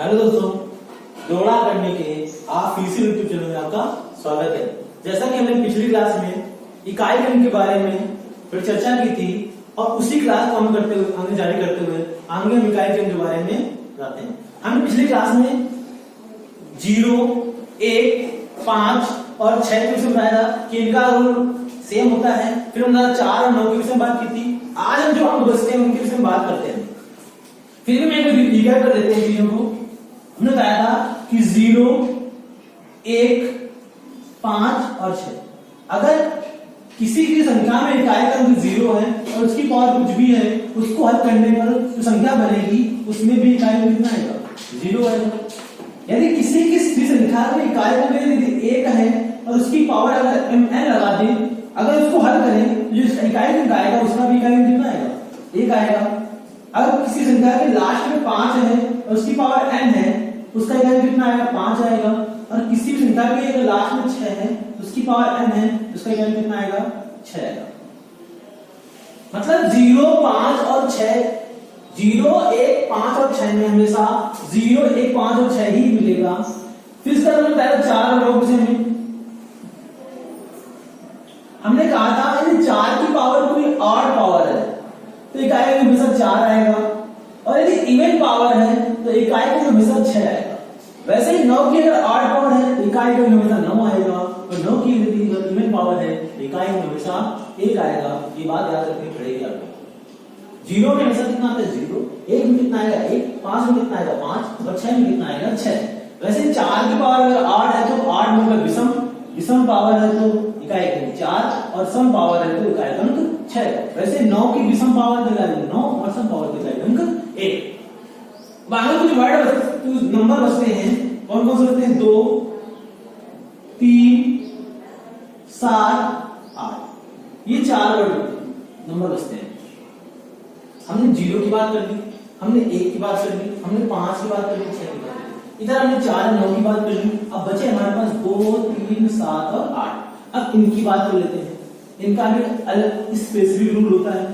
Hello दोस्तों, दौड़ा करने के आप फिर से यूट्यूब चैनल में आपका स्वागत है। जैसा कि हमने पिछली क्लास में इकाई गणित के बारे में फिर चर्चा की थी और उसी क्लास को हम करते हुए आगे जारी करते हुए आगे हम इकाई गणित के बारे में जाते हैं। हमने पिछली क्लास में 0, 1, 5 और 6 के विषय में बताया था कि इनका रूल सेम होता है। फिर हमने 4 और 9 के विषय में बात की थी। आज हम जो हम बचते हैं उनके विषय में बात करते हैं। फिर भी मैं रिकैप कर देते हैं चीजों को। हमने बताया था कि 0, 1, 5 और 6 अगर किसी की संख्या में इकाई का अंक 0 है और उसकी पावर कुछ भी है, उसको हल करने पर जो संख्या बनेगी उसमें भी इकाई में कितना आएगा? 0 आएगा। यदि किसी की संख्या में इकाई का अंक 1 है और उसकी पावर अगर mn लगा दें, अगर उसको हल करें जो इकाई अंक आएगा उसका भी इकाई अंक कितना आएगा? 1 आएगा। अगर किसी संख्या के लास्ट में 5 है और उसकी पावर n है, उसका इकाई कितना आएगा? 5 आएगा। और किसी भी संख्या के अगर लास्ट में 6 है, उसकी पावर n है, उसका इकाई कितना आएगा? 6 आएगा। मतलब 0, 5 और 6, 0, 1, 5 और 6 में हमेशा 0, 1, 5 और 6 ही मिलेगा। फिर इसका मतलब पहले 4 और 9 में हमने कहा था यदि 4 की पावर कोई ऑड पावर है तो इकाई का हमेशा 4 आएगा, और यदि इवन पावर है तो इकाई का हमेशा 6 आएगा। वैसे ही 9 की अगर ऑड पावर है तो इकाई का हमेशा 9 आएगा, और 9 की यदि इवन पावर है तो इकाई का हमेशा 1 आएगा। ये बात याद रखनी पड़ेगी आपको। 0 में हमेशा कितना आता है? 0, 1 में कितना आएगा? 1, 5 में कितना आएगा? 5 और 6 में कितना आएगा? 6। वैसे 4 की पावर अगर ऑड है तो ऑड मतलब विषम पावर है तो इकाई का 4, और सम पावर है तो इकाई का अंक 6। वैसे 9 की विषम पावर तो इकाई 9 और सम पावर तो इकाई अंक 1। आगे कुछ वर्ड कुछ नंबर बचते हैं। कौन कौन से बचते हैं? 2, 3, 7, 8। ये 4 वर्ड नंबर बचते हैं। हमने 0 की बात कर ली, हमने 1 की बात कर ली, हमने 5 की बात कर ली, 6 की बात कर ली। इधर हमने 4 और 9 की बात कर ली। अब बचे हमारे पास 2, 3, 7 और 8। अब इनकी बात कर लेते हैं। इनका भी अलग स्पेसिफिक रूल होता है।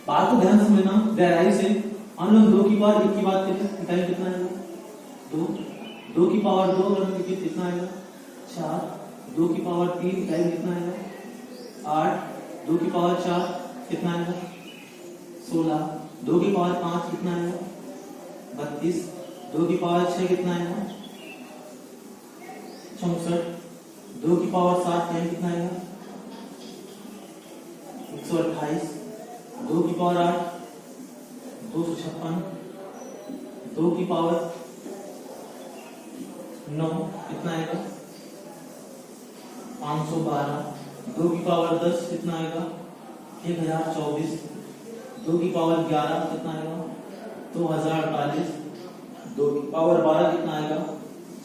बात को ध्यान से समझना गहराई से। हम लोग 2 की पावर 1 की बात करें, इकाई कितना आएगा? 2। 2 की पावर 2 अगर कितना आएगा? 4। 2 की पावर 3 इकाई कितना आएगा? 8। 2 की पावर 4 कितना आएगा? 16। 2 की पावर 5 कितना आएगा? 32। 2 की पावर 6 कितना आएगा? 64। 2 की पावर 7 कितना आएगा? 128। 2 की पावर 8 256। 2 की पावर 9 कितना आएगा? 512। 2 की पावर 10 कितना आएगा? 1024। 2 की पावर 11 कितना आएगा? 2048। 2 की पावर 12 कितना आएगा?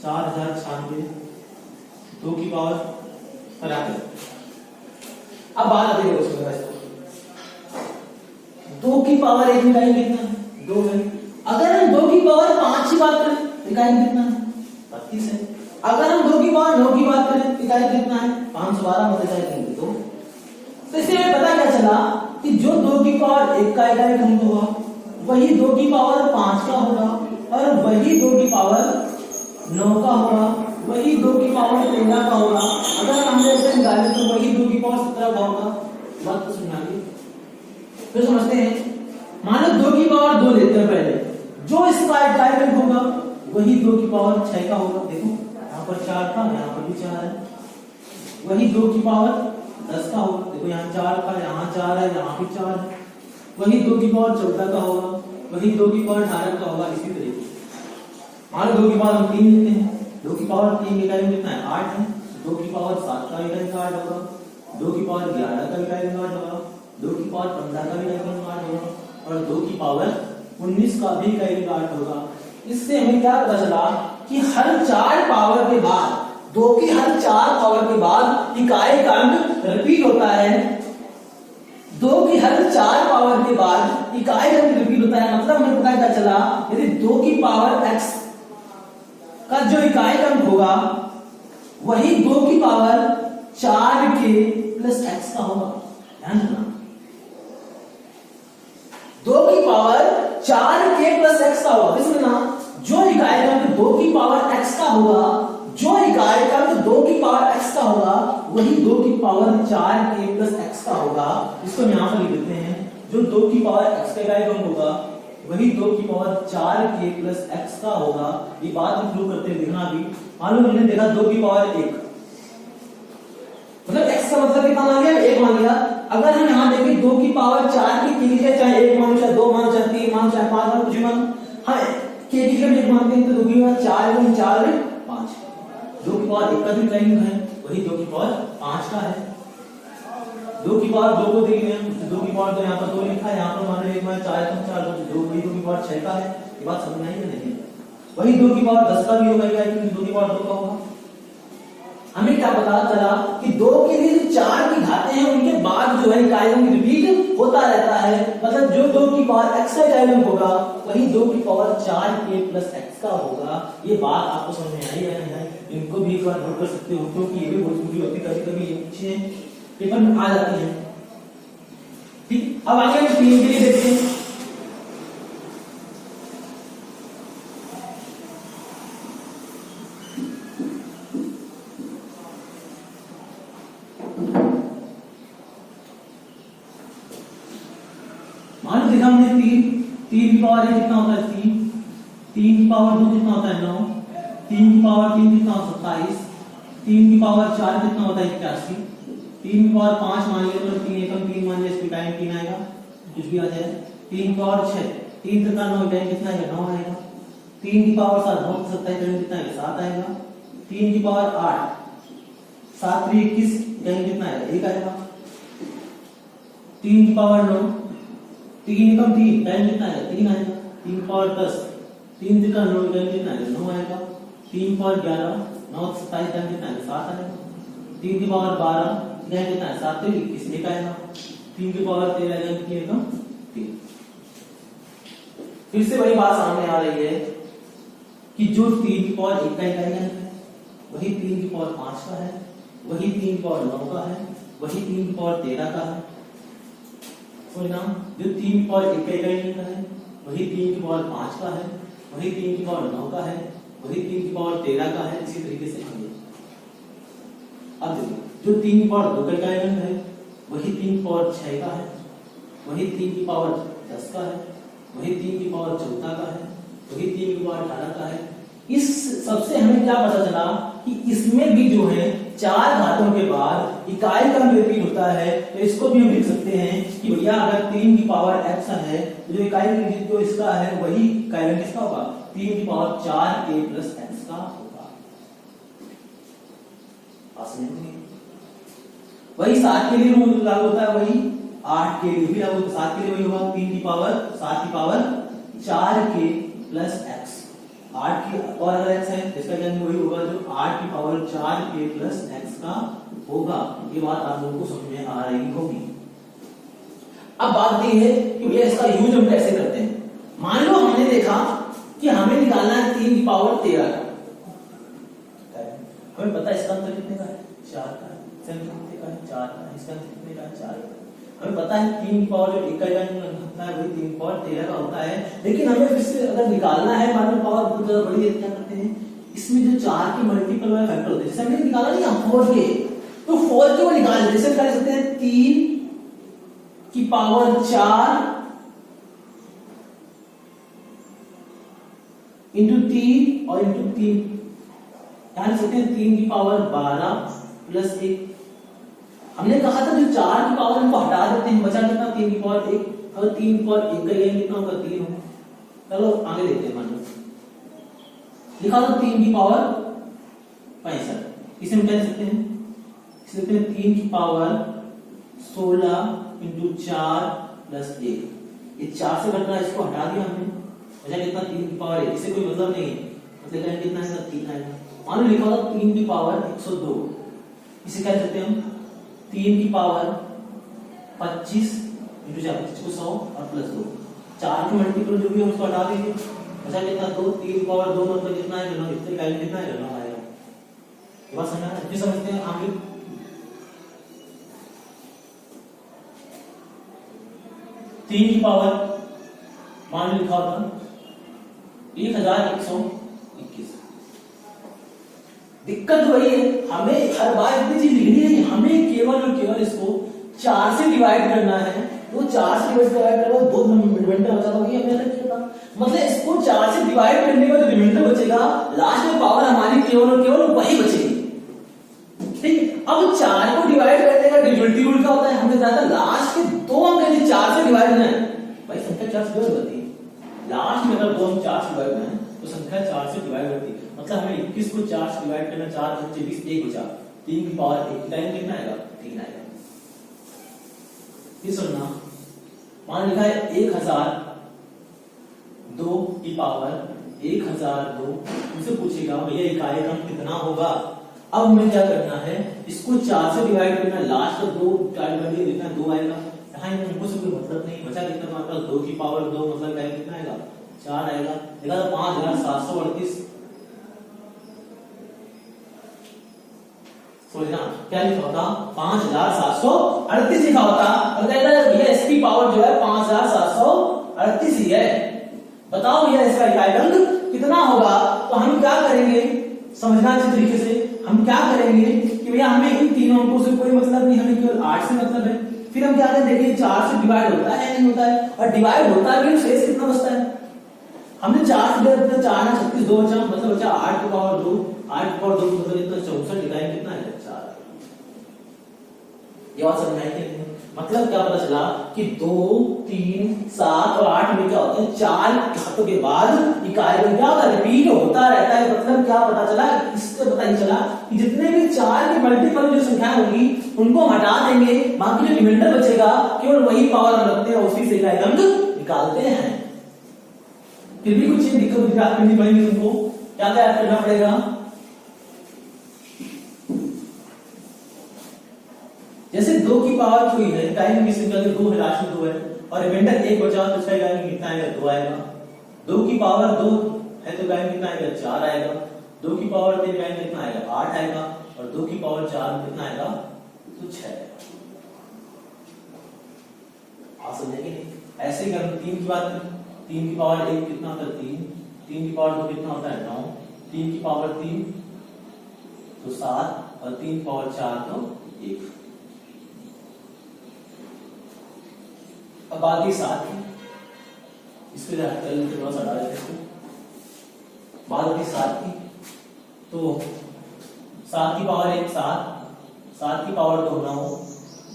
4096। 2 की पावर 73। अब बात आती है उसमें 2 की पावर 1 इकाई कितना है? 2 है। अगर हम 2 की पावर 5 की बात करें इकाई कितना है? 32 है। अगर हम 2 की पावर 9 की बात करें इकाई कितना है? 512 मतलब इकाई 2। तो इससे हमें पता क्या चला कि जो 2 की पावर 1 का इकाई अंक होगा वही 2 की पावर 5 का होगा, और वही 2 की पावर 9 का होगा, वही 2 की पावर 13 का होगा। अगर हमने इसे निकाले तो वही 2 की पावर 17 का होगा। बात को सुनाइए फिर समझते हैं। मान लो 2 की पावर 2 लेते हैं पहले, जो इसका इकाई अंक होगा वही 2 की पावर 6 का होगा। देखो यहाँ पर 4 था, यहाँ पर भी 4 है। वही 2 की पावर 10 का होगा। देखो यहाँ 4 था, यहाँ 4 है, यहाँ भी 4 है। वही 2 की पावर 14 का होगा, वही 2 की पावर 18 का होगा। इसी तरीके मान लो 2 की पावर हम 3 लेते हैं। 2 की पावर 3 इकाई कितना है? 8 है। 2 की पावर 7 का इकाई 8 होगा। 2 की पावर 11 का इकाई 8 होगा। 2 की पावर 15 का भी इकाई 8 होगा, और 2 की पावर 19 का भी इकाई 8 होगा। इससे हमें क्या पता चला कि हर 4 पावर के बाद 2 की हर 4 पावर के बाद इकाई का अंक रिपीट होता है। 2 की हर 4 पावर के बाद इकाई का अंक रिपीट होता है। मतलब हमें पता क्या चला, यदि 2 की पावर x का जो इकाई का अंक होगा वही 2 की पावर 4k प्लस x का होगा। ध्यान रखना, 2 की पावर 4k प्लस x का होगा। इसमें ना जो इकाई का 2 की पावर x का होगा, जो इकाई का 2 की पावर x का होगा वही 2 की पावर 4k प्लस x का होगा। इसको यहां पर लिख देते हैं, जो 2 की पावर x का इकाई का होगा वही 2 की पावर 4k प्लस x का होगा। ये बात हम प्रूव करते हैं, देखना अभी। मान लो हमने देखा 2 की पावर 1, मतलब x का मतलब कितना मान लिया, 1 मान लिया। अगर हम यहां देखें 2 की पावर 4 की कीजिए, चाहे 1 मान, चाहे 2 मान, चाहे 3 मान, चाहे 5 मान, कुछ भी मान, हाँ के की जगह 1 मानते हैं तो 2 की पावर 4 गुना 4 है 5। 2 की पावर 1 का भी टाइम है, वही 2 की पावर 5 का है। 2 की पावर 2 को देखिए, 2 की पावर तो यहाँ पर 2 लिखा है, यहाँ पर मान लो 1 में 4 कम 4 2, वही 2 की पावर 6 का है। ये बात समझ आई है नहीं? वही 2 की पावर 10 का भी होगा, क्योंकि 2 की पावर 2 का होगा। हमें क्या पता चला कि 2 के लिए जो 4 की घातें हैं उनके बाद जो है इकाइयों में रिपीट होता रहता है, मतलब जो 2 की पावर x का इकाई होगा वही 2 की पावर 4k प्लस x का होगा। ये बात आपको समझ में आई है नहीं? इनको भी एक बार नोट कर सकते हो, क्योंकि ये भी बहुत जरूरी होती है, कभी-कभी ये पूछे पेपर में आ जाती है। ठीक, अब आगे हम 3 के लिए देखते हैं। मान लो देखा हमने 3 की पावर 1 कितना होता है 3, 3 की पावर 2 कितना होता है 9, 3 की पावर 3 कितना होता है 27, 3 की पावर 4 कितना होता है 81, 3 की पावर 5 मान लिया तो 3 एकम 3 मान लिया, इसके टाइम 3 आएगा, कुछ भी आ जाए। 3 की पावर 6, 3 तक 9 टाइम कितना आएगा 9 आएगा। 3 की पावर 7 9 27 टाइम कितना आएगा 7 आएगा। 3 की पावर 8 7 3 21 टाइम कितना आएगा 1 आएगा। 3 की पावर 9 3 कम 3 टाइम कितना आएगा 3 आएगा। 3 पावर 10 3 से कम 9 टाइम कितना आएगा 9 आएगा। 3 पावर 11 9 27 टाइम कितना आएगा 7 आएगा। 3 की पावर 12 टाइम कितना है 7 तो 21 1 आएगा। 3 की पावर 13 टाइम कितनी आएगा 3। फिर से वही बात सामने आ रही है कि जो 3 की पावर 1 का इकाई है वही 3 की पावर 5 का है, वही 3 की पावर 9 का है, वही 3 की पावर 13 का है। जो 3 की पावर 1 का इकाई का है वही 3 की पावर 5 का है, वही 3 की पावर 9 का है, वही 3 की पावर 13 का है। इसी तरीके से आगे अब देखिए, जो 3 की पावर 2 का इकाई है वही 3 की पावर 6 का है, वही 3 की पावर 10 का है, वही 3 की पावर 14 का है, वही 3 की पावर 18 का है। इस सबसे हमें क्या पता चला कि इसमें भी जो है 4 घातों के बाद इकाई का रिपीट होता है, तो इसको भी हम लिख सकते हैं कि भैया अगर 3 की पावर x है तो जो इकाई जो इसका है वही इकाई किसका होगा 3 की पावर 4k प्लस x का होगा। वही 7 के लिए रूल लागू होता है, वही 8 के लिए भी लागू होता है। 7 के लिए वही होगा 3 की पावर 7 की पावर 4k प्लस x। 8 की और अगर x है इसका क्या वही होगा जो 8 की पावर 4k प्लस x का होगा। ये बात आप लोगों को समझ में आ रही होगी। अब बात ये है कि भैया इसका यूज हम कैसे करते हैं। मान लो हमने देखा कि हमें निकालना है 3 की पावर 13 का, हमें पता है इसका आंसर कितने का है 4 का है, इसका कितने का है 4 का है, इसका कितने का है 4 का है। हमें पता है 3 की पावर जो 1 का होता है वही 3 की पावर 13 का होता है। लेकिन हमें फिर से अगर निकालना है मान लो पावर बहुत ज्यादा बड़ी है, क्या करते हैं इसमें जो 4 के मल्टीपल वाले फैक्टर होते हैं, जैसे हमने निकाला नहीं 4 के, तो 4 के वो निकाल जैसे निकाल सकते हैं 3 की पावर 4 इंटू 3 और इंटू 3, यानी सकते हैं 3 की पावर 12 प्लस 1। हमने कहा था जो 4 की पावर हमको हटा देते हैं, बचा कितना 3 की पावर 1। अगर 3 की पावर 1 का ये कितना होगा 3 होगा। चलो आगे देखते हैं। मान लो लिखा था 3 की पावर 65, इसे हम क्या लिख सकते हैं, इसे लिखते हैं 3 की पावर 16 इंटू 4 प्लस 1। ये 4 से घट रहा है, इसको हटा दिया हमने, बचा कितना 3 की पावर 1। इससे कोई मतलब नहीं है, मतलब कितना है 3 आएगा। मान लो लिखा था 3 की पावर 102, इसे क्या कहते हैं हम 3 की पावर 25 इंटू 4 25 को 100 और प्लस 2। 4 के मल्टीपल जो भी है उसको हटा देंगे, बचा कितना 2। 3 की पावर 2 मतलब कितना है 9, इससे इकाई कितना है 9 आएगा। ये बात समझ अच्छे समझते हैं आगे। 3 की पावर मान लो लिखा होता 1121। दिक्कत वही है, हमें हर बार इतनी चीज लिखनी है, हमें केवल और केवल इसको 4 से डिवाइड करना है। तो 4 से डिवाइड करना 2 रिमाइंडर बचा होगी, हमें अलग किया था। मतलब इसको 4 से डिवाइड करने का जो रिमाइंडर बचेगा, लास्ट में पावर हमारी केवल और केवल वही बचेगी। ठीक, अब 4 को डिवाइड करने का डिविजिबिलिटी रूल क्या होता है, हमने बताया था लास्ट के 2 अंक यदि 4 से डिवाइड करना है, भाई संख्या 4 से डिवाइड होती है। लास्ट में अगर 2 अंक 4 से डिवाइड करना है तो संख्या 4 से डिवाइड होती है। मतलब हमें 21 को 4 से डिवाइड करना, 4 + 24 1 बचा, 3 की पावर 1 टाइम कितना आएगा, 3 आएगा। ये सुनना, मान लिखा है 1002 की पावर 1002, मुझसे पूछेगा भैया इकाई क्रम कितना होगा। अब हमें क्या करना है, इसको 4 से डिवाइड करना, लास्ट का 2 डिवाइड कर दिया, 2 आएगा। यहाँ इनको से कोई मतलब नहीं बचा, कितना हमारे पास 2 की पावर 2 मतलब कितना आएगा, 4 आएगा। देखा तो 5738। सोचना क्या लिखा होता, 5738 लिखा होता, और कहता है भैया इसकी पावर जो है 5738 ही है। बताओ भैया इसका इकाई अंक कितना होगा। तो हम क्या करेंगे, समझना अच्छे तरीके से, हम क्या करेंगे कि भैया हमें इन तीनों अंकों से कोई मतलब नहीं, हमें केवल 8 से मतलब है। फिर हम क्या करें, देखिए 4 से डिवाइड होता है नहीं होता है, और डिवाइड होता है भी शेष कितना बचता है। हमने 4 से डिवाइड किया, 4 ना 36, 2 बचा, मतलब बचा 8 की पावर 2, 8 की पावर 2 मतलब इतना 64, इकाई कितना है, 4। ये बात समझ आई कि नहीं? मतलब क्या पता चला कि 2, 3, 7 और 8 में क्या होता है, 4 घातों के बाद इकाई में क्या होता है, रिपीट होता रहता है। मतलब क्या पता चला, इससे पता ही चला कि जितने भी 4 के मल्टीपल जो संख्याएं होंगी उनको हटा देंगे, बाकी जो रिमाइंडर बचेगा केवल वही पावर हम रखते हैं, उसी से इकाई अंक निकालते हैं। फिर भी कुछ दिक्कत याद करनी पड़ेगी तुमको, क्या क्या याद करना पड़ेगा। जैसे 2 की पावर कोई है, इकाई में संख्या 2 है, राशि 2 है, और रिमाइंडर 1 बचा तो इसका इकाई में कितना आएगा, 2 आएगा। 2 की पावर 2 है तो इकाई में कितना आएगा, 4 आएगा। 2 की पावर 3 इकाई में कितना आएगा, 8 आएगा, और 2 की पावर 4 में कितना आएगा, तो 6 आएगा। आप समझेंगे। ऐसे ही अगर 3 की बात करें, 3 की पावर 1 कितना होता है, 3, 3 की पावर 2 कितना होता है, 9, 3 की पावर 3 तो 7, और 3 की पावर 4 तो 1। अब बाकी 7 इसको थोड़ा सा हटा देते हैं, बाकी 7 की, तो 7 की पावर 1 7, 7 की पावर 2 9,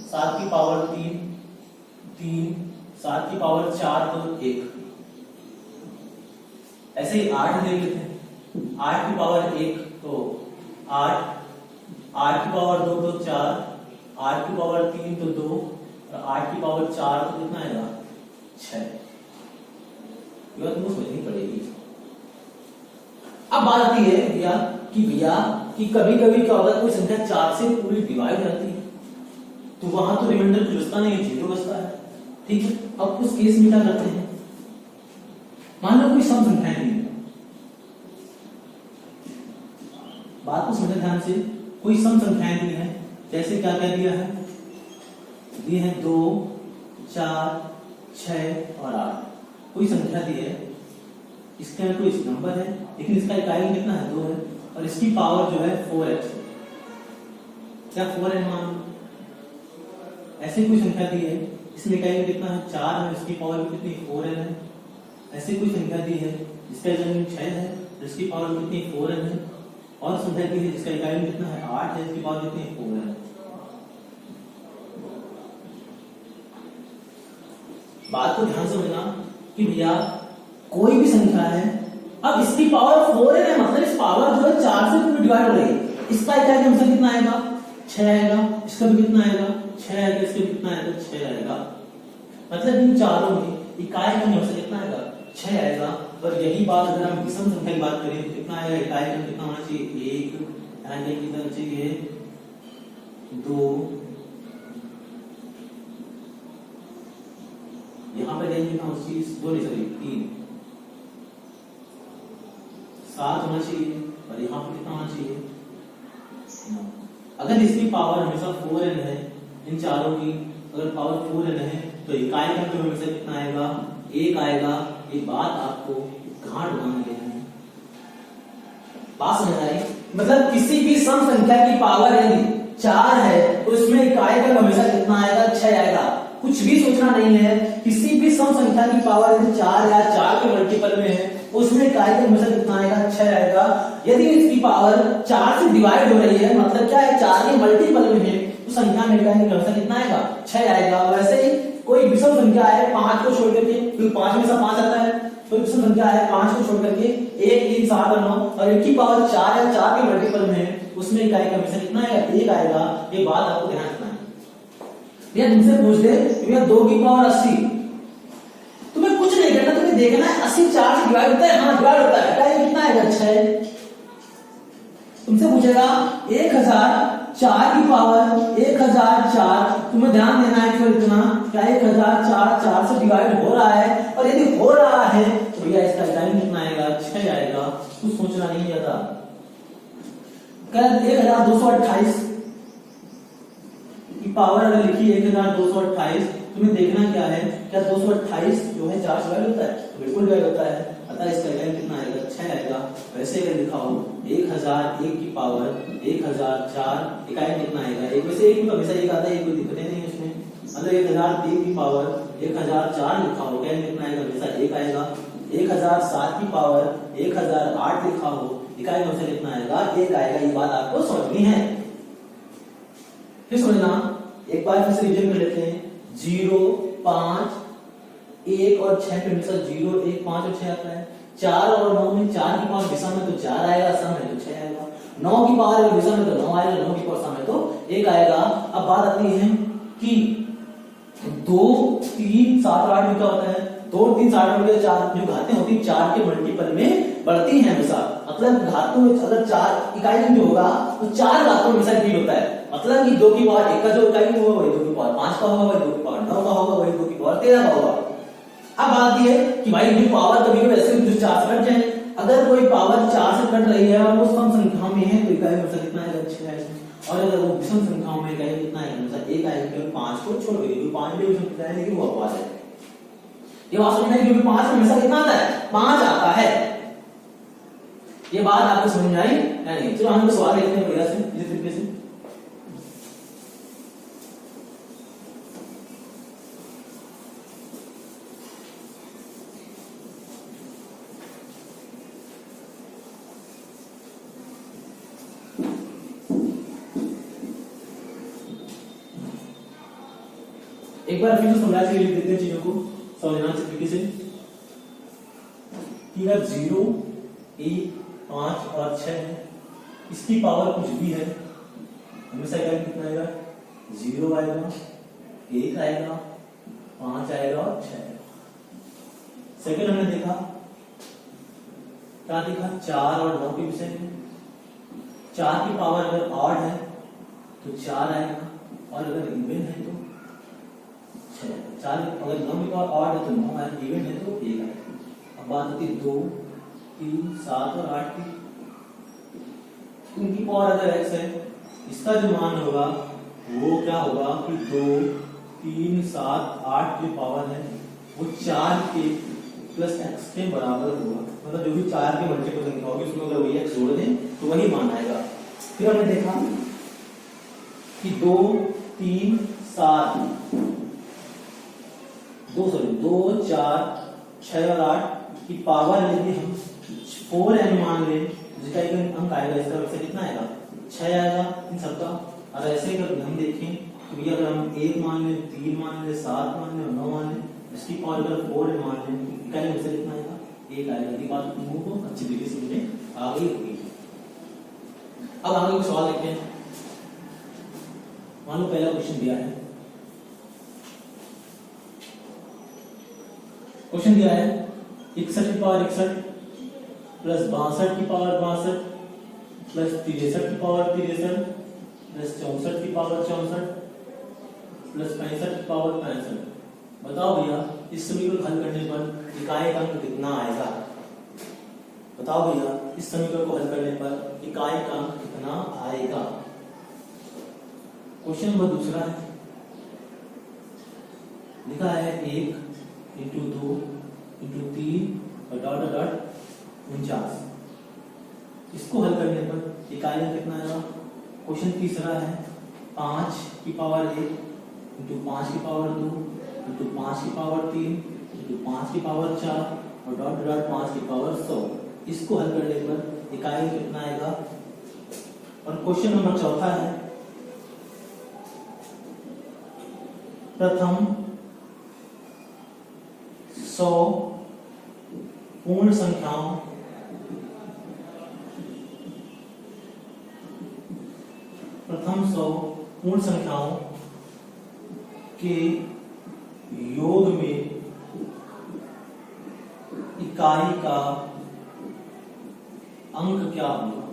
7 की पावर 3 3, 7 की पावर 4 तो 1। ऐसे ही 8 देख लेते हैं, 8 की पावर 1 तो 8, 8 की पावर 2 तो 4, 8 की पावर 3 तो 2, और 8 की पावर 4 तो कितना आएगा, 6। ये बात तुमको समझनी पड़ेगी। अब बात आती है भैया कि कभी कभी क्या होता है, कोई संख्या 4 से पूरी डिवाइड रहती है, तो वहां तो रिमाइंडर कुछ बचता नहीं है, 0 बचता है। ठीक है, अब उस केस में क्या करते हैं, मान लो कोई सम संख्या है, बात को समझे ध्यान से, कोई सम संख्याएं दी है, जैसे क्या क्या दिया है, दिए हैं 2, 4, 6 और 8। कोई संख्या दी है, इसके अंदर कोई नंबर है, लेकिन इसका इकाई कितना है, 2 है, और इसकी पावर जो है 4x। क्या 4 है, मान ऐसे कोई संख्या दी है, इसमें इकाई कितना है, 4 है, इसकी पावर कितनी, 4n है। ऐसे कोई संख्या दी है, इसका इकाई 6 है, इसकी पावर कितनी, 4n है। और संख्या दी है जिसका इकाई कितना है, 8 है, इसकी पावर कितनी, 4 है। बात को ध्यान से समझना कि भैया कोई भी संख्या है, अब इसकी पावर 4 है, मतलब इस पावर जो है 4 से पूरी डिवाइड हो रही है, इसका इकाई क्रम कितना आएगा, 6 आएगा, इसका भी कितना आएगा, 6 आएगा, इसका भी कितना आएगा, 6 आएगा। मतलब इन चारों में इकाई क्रम कितना आएगा, 6 आएगा। और यही बात अगर हम विषम संख्या की बात करें तो कितना आएगा, इकाई क्रम कितना होना चाहिए, 1, यहाँ कितना होना चाहिए, 2, यहाँ पे देंगे ना उसी 2 नहीं सॉरी 3, 7 होना चाहिए, और यहाँ पे कितना होना चाहिए, 9। अगर इसकी पावर हमेशा 4n है, इन चारों की अगर पावर 4n है तो इकाई का अंक हमेशा कितना आएगा, 1 आएगा। ये बात आपको गांठ बांध लेनी है। बात समझ आई? मतलब किसी भी सम संख्या की पावर यदि 4 है तो इसमें इकाई का हमेशा कितना आएगा, 6 आएगा। कुछ भी सोचना नहीं है, किसी भी सम संख्या की पावर यदि 4 या 4 के मल्टीपल में है उसमें इकाई का हमेशा कितना आएगा, 6 आएगा। यदि इसकी पावर 4 से डिवाइड हो रही है, मतलब क्या है, 4 के मल्टीपल में है, तो संख्या में इकाई का हमेशा कितना आएगा, 6 आएगा। वैसे ही कोई विषम संख्या है 5 को छोड़ करके, क्योंकि 5 में से 5 आता है, कोई विषम संख्या है 5 को छोड़ करके 1, 3, 7 और 9 और इनकी पावर 4 या 4 के मल्टीपल में है, उसमें इकाई का हमेशा कितना आएगा, 1 आएगा। ये बात आपको ध्यान रखना है। भैया तुमसे पूछ दे भैया 2 की पावर 80, तुम्हें कुछ नहीं करना, तुम्हें देखना है 80 4 से डिवाइड होता है, हाँ डिवाइड होता है, क्या ये कितना आएगा, 6। तुमसे पूछेगा 1004 की पावर 1004, तुम्हें ध्यान देना है फिर इतना, क्या 1004 4 से डिवाइड हो रहा है, और यदि हो रहा है तो भैया इसका इकाई कितना आएगा, 6 आएगा। कुछ सोचना नहीं ज्यादा। क्या 1228 की पावर अगर लिखी 1228, तुम्हें देखना क्या है, क्या 228 जो है 4 से डिवाइड होता है, तो बिल्कुल डिवाइड होता है, अतः इसका इकाई कितना आएगा, 6 आएगा। वैसे अगर लिखा हो 1001 की पावर 1004, इकाई कितना आएगा, एक वैसे एक में हमेशा एक आता है, कोई दिक्कत नहीं है उसमें। मतलब 1003 की पावर 1004 लिखा हो, इकाई कितना आएगा, हमेशा 1 आएगा। 1007 की पावर 1008 लिखा हो, इकाई हमेशा कितना आएगा, 1 आएगा। ये बात आपको समझनी है। फिर समझना, एक बार फिर से रिवीजन कर लेते हैं। 0, 5, 1 और 6 पे हमेशा 0, 1, 5 और 6 आता है। 4 और 9 में 4 की पावर विषम है तो 4 आएगा, सम है तो 6 आएगा। 9 की पावर विषम है तो 9 आएगा, 9 की पावर सम है तो 1 आएगा। अब बात आती है कि 2, 3, 7 और 8 में क्या होता है, 2, 3, 7 और 4 जो घातें होती है 4 के मल्टीपल में बढ़ती हैं हमेशा। मतलब घातों में अगर 4 इकाई जो होगा तो 4 घातों में हमेशा रिपीट होता है। मतलब कि 2 की पावर 1 का जो इकाई होगा वही 2 की पावर 5 का होगा, वही 2 की पावर 9 का होगा, वही 2 की पावर 13 का होगा। अब बात ये है कि भाई ये पावर कभी कभी ऐसे भी 4 से कट जाए। अगर कोई पावर 4 से कट रही है और वो सम संख्याओं में है तो इकाई हमेशा कितना आएगा, 6 आएगा। और अगर वो विषम संख्याओं में इकाई कितना आएगा, हमेशा 1 आएगा। क्योंकि 5 को छोड़ के, क्योंकि 5 भी विषम संख्या है लेकिन वो अपवाद है। ये बात समझना है, क्योंकि 5 हमेशा कितना आता है, 5 आता है। ये बात आपको समझ में आई या नहीं? चलो हम सवाल देखते हैं बढ़िया से, इस तरीके से। एक बार फिर से समझा के लिख देते हैं चीजों को समझना इस तरीके से कि अगर 0, 1, 5 और 6 है, इसकी पावर कुछ भी है, हमेशा क्या कितना आएगा, 0 आएगा, 1 आएगा, 5 आएगा और 6 आएगा। सेकंड हमने देखा, क्या देखा, 4 और 9 के विषय में। 4 की पावर अगर ऑड है तो 4 आएगा, और अगर इवन है तो 6। 4 अगर 9 की पावर ऑड है तो 9 आएगा, इवन है तो 1 आएगा। अब बात होती है 2, 3, 7 और 8 की। इनकी पावर अगर x है, इसका जो मान होगा वो क्या होगा कि 2, 3, 7, 8 जो पावर है वो 4 के प्लस x के बराबर होगा। मतलब जो भी 4 के मल्टीपल संख्या होगी उसमें अगर वही x जोड़ दें तो वही मान आएगा। फिर हमने देखा कि 2, 3, 7, 2, 4, 6 और 8 की पावर यदि हम 4n मान ले, जिसका एक अंक आएगा, इसका वैसे कितना आएगा, 6 आएगा इन सबका। और ऐसे अगर हम देखें तो ये अगर हम 1 मान ले, 3 मान ले, 7 मान ले और 9 मान ले, इसकी पावर अगर 4n मान ले, इकाई वैसे कितना आएगा, 1 आएगा। ये बात तुमको अच्छी तरीके से मुझे आ गई होगी। अब आगे सवाल देखते हैं। मान लो पहला क्वेश्चन दिया है, क्वेश्चन दिया है 61 की पावर 61 प्लस 62 की पावर 62 प्लस 63 की पावर 63 प्लस 64 की पावर 64 प्लस 65 की पावर 65। बताओ भैया इस समीकरण को हल करने पर इकाई का अंक कितना आएगा। बताओ भैया इस समीकरण को हल करने पर इकाई का अंक कितना आएगा। क्वेश्चन नंबर दूसरा है, लिखा है 1 इंटू 2 इंटू 3 और डॉट डॉट 49। इसको हल करने पर इकाई में कितना आएगा? क्वेश्चन तीसरा है 5 की पावर 1 इंटू 5 की पावर 2 इंटू 5 की पावर 3 इंटू 5 की पावर 4 और डॉट डॉट 5 की पावर 100। इसको हल करने पर इकाई में कितना आएगा? और क्वेश्चन नंबर चौथा है प्रथम 100 पूर्ण संख्याओं के योग में इकाई का अंक क्या होगा?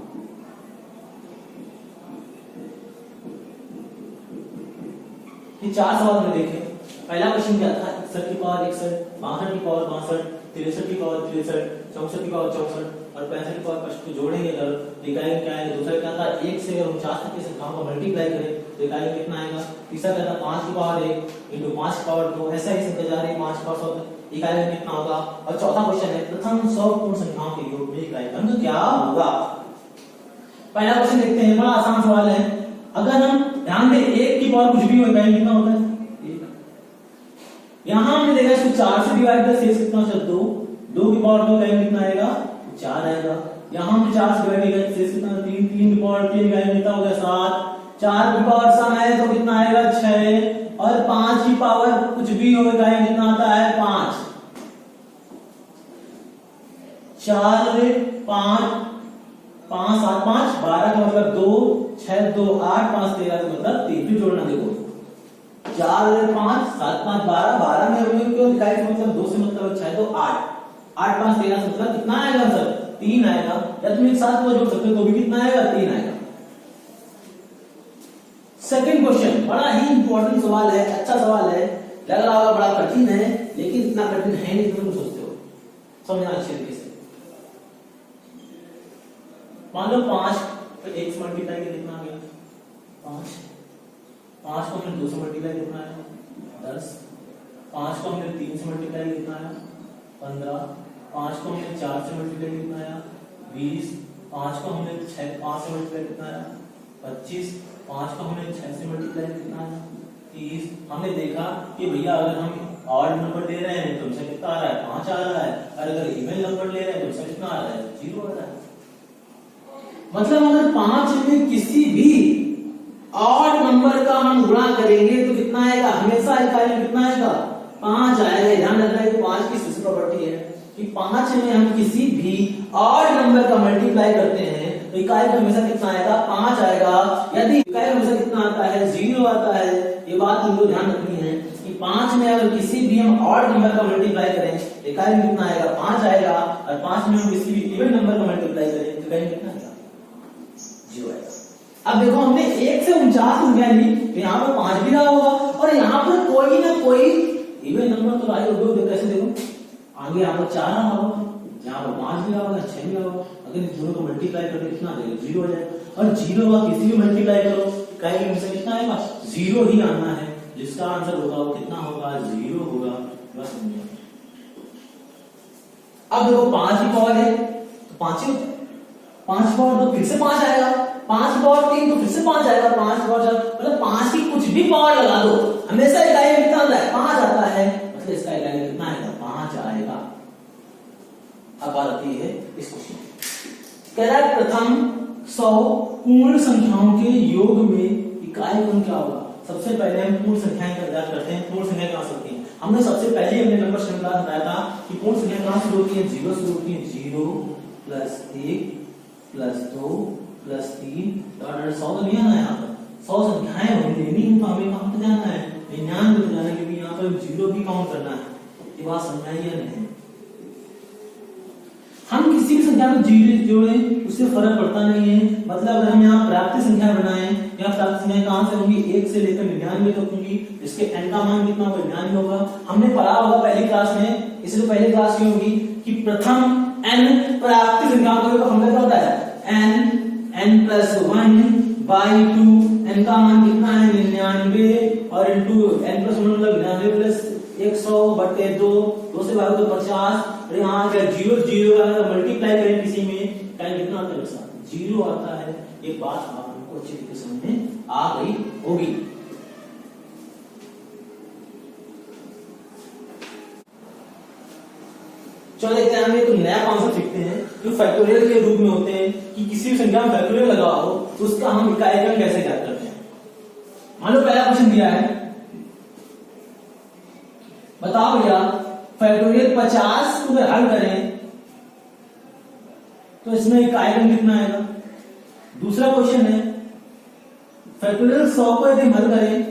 ये 4 सवाल में देखें। पहला क्वेश्चन क्या था? 61 की पावर 61, 62 की पावर 62, 63 की पावर 63, 64 की पावर 64 और 65 की पावर 55 को जोड़ेंगे अगर इकाई में क्या आएगा? दूसरा क्या था? 1 से अगर 49 तक की संख्याओं को मल्टीप्लाई करें तो इकाई में कितना आएगा? तीसरा क्या था? 5 की पावर 1 इंटू 5 की पावर 2, ऐसा ही संख्या जा रही है 5 की पावर 100 इकाई में कितना होगा? और चौथा क्वेश्चन है प्रथम 100 पूर्ण संख्याओं के योग में इकाई का अंक क्या होगा? पहला क्वेश्चन देखते हैं, बड़ा आसान सवाल है। अगर हम ध्यान दें 1 की पावर कुछ भी हो इकाई में कितना होता है? 1। यहां हमने देखा इसको 4 से डिवाइड कर शेष कितना बचा? 2। 2 की पावर 2 इकाई में कितना आएगा? 4 आएगा। यहां हमने 4 से डिवाइड किया शेष कितना? 3। 3 की पावर 3 इकाई में कितना हो गया? 7। 4 की पावर सम है तो कितना आएगा? 6 और 5 की पावर कुछ भी हो इकाई में कितना आता है? 5। 4 5 5 7 5 12 का मतलब 2 6 2 8 5 13 का मतलब 3। फिर जोड़ना देखो 4 5 7 5 12 12 में हमने क्यों इकाई का मतलब 2 से मतलब 6 2 8 8 5 13 से मतलब कितना आएगा सर? 3 आएगा। या तुम एक साथ को जोड़ सकते हो तो भी कितना आएगा? 3 आएगा। सेकंड क्वेश्चन बड़ा ही इंपॉर्टेंट सवाल है, अच्छा सवाल है। लग रहा होगा बड़ा कठिन है लेकिन इतना कठिन है नहीं तुम सोचते हो। समझना अच्छे तरीके से। मान लो 5 तो 1 से मल्टीप्लाई करके कितना आ गया? 5। 5 को हमने 2 से मल्टीप्लाई कितना आया? 10। 5 को हमने 3 से मल्टीप्लाई कितना आया? 15। 5 को हमने 4 से मल्टीप्लाई कितना आया? 20। 5 को हमने 5 से मल्टीप्लाई कितना आया? 25। 5 को हमने 6 से मल्टीप्लाई कितना आया? 30। हमने देखा कि भैया अगर हम ऑड नंबर ले रहे हैं तो हमसे कितना आ रहा है? 5 आ रहा है। और अगर इवन नंबर ले रहे हैं तो हमसे कितना आ रहा है? 0 आ रहा है। मतलब अगर 5 में किसी भी ऑड नंबर का हम गुणा करेंगे तो कितना आएगा? हमेशा इकाई में कितना आएगा? 5 आएगा। ध्यान रखना है कि 5 की स्पेशल प्रॉपर्टी है कि 5 में हम किसी भी ऑड नंबर का मल्टीप्लाई करते हैं तो इकाई में हमेशा कितना आएगा? 5 आएगा। यदि इकाई में हमेशा कितना आता है? 0 आता है। ये बात तुमको ध्यान रखनी है कि 5 में अगर किसी भी हम ऑड नंबर का मल्टीप्लाई करें इकाई में कितना आएगा? 5 आएगा। और 5 में हम किसी भी इवन नंबर का मल्टीप्लाई करें तो इकाई में कितना आएगा? 0 आएगा। अब देखो हमने 1 से 49 संख्या ली तो यहाँ पर 5 भी रहा होगा और यहाँ पर कोई ना कोई इवन नंबर तो आई होगा। कैसे देखो आगे यहाँ पर 4 रहा होगा, यहाँ पर 5 भी रहा होगा, 6 भी रहा होगा। अगर इन दोनों को मल्टीप्लाई करके कितना देगा? 0 हो जाएगा। और 0 का किसी भी मल्टीप्लाई करो इकाई में हमेशा कितना आएगा? 0 ही आना है। जिसका आंसर होगा वो कितना होगा? 0 होगा। बस समझो। अब देखो 5 की पावर है तो 5 ही 5 पावर 2 फिर से 5 आएगा। 5 पावर 3 तो फिर से 5 आएगा। 5 पावर 4 मतलब 5 की कुछ भी पावर लगा दो हमेशा इकाई में कितना आता है? 5 आता है। मतलब इसका इकाई में कितना आएगा? 5 आएगा। अब बात आती है इस क्वेश्चन कह रहा है प्रथम 100 पूर्ण संख्याओं के योग में इकाई का क्या होगा? सबसे पहले हम पूर्ण संख्याएं का अध्ययन करते हैं। पूर्ण संख्या कहां से होती है? हमने सबसे पहले अपने नंबर श्रृंखला बताया था कि पूर्ण संख्या कहां से होती है? 0 से होती है। 0 प्लस 1 प्लस 2 प्लस 3 और 100 तो नहीं आना है। यहाँ पर 100 संख्याएं होंगी लेनी तो हमें कहां पे जाना है? 99 पे जाना है क्योंकि यहाँ पर 0 भी काउंट करना है। ये बात समझ आई या नहीं? हम किसी भी संख्या को 0 जोड़ें उससे फर्क पड़ता नहीं है। मतलब अगर हम यहाँ प्राप्त संख्या बनाएं या प्राप्त संख्या कहां से होंगी? 1 से लेकर 99 तक होंगी। इसके n का मान कितना होगा? 99 होगा। हमने पढ़ा होगा पहली क्लास में, इसलिए पहली क्लास में होगी कि प्रथम n प्राप्त संख्याओं का फॉर्मूला क्या होता है? n plus 1 by 2। n का मान कितना है? 99 और इंटू n प्लस 1 मतलब 99 प्लस 100/2, 2 से भागो तो 50, और यहाँ आ गया 0 0 का मल्टीप्लाई करें किसी में टाइम कितना आता है, 0 आता है। ये बात आपको अच्छी तरीके से समझ में आ गई होगी। चलो देखते हैं हम एक नया कॉन्सेप्ट सीखते हैं जो फैक्टोरियल के रूप में होते हैं कि किसी भी संख्या में फैक्टोरियल लगा हो तो उसका हम इकाईकरण कैसे ज्ञात करते हैं। मान लो पहला क्वेश्चन दिया है, बताओ भैया फैक्टोरियल 50 को अगर हल करें तो इसमें इकाईकरण कितना आएगा। दूसरा क्वेश्चन है फैक्टोरियल 100 को यदि हल करें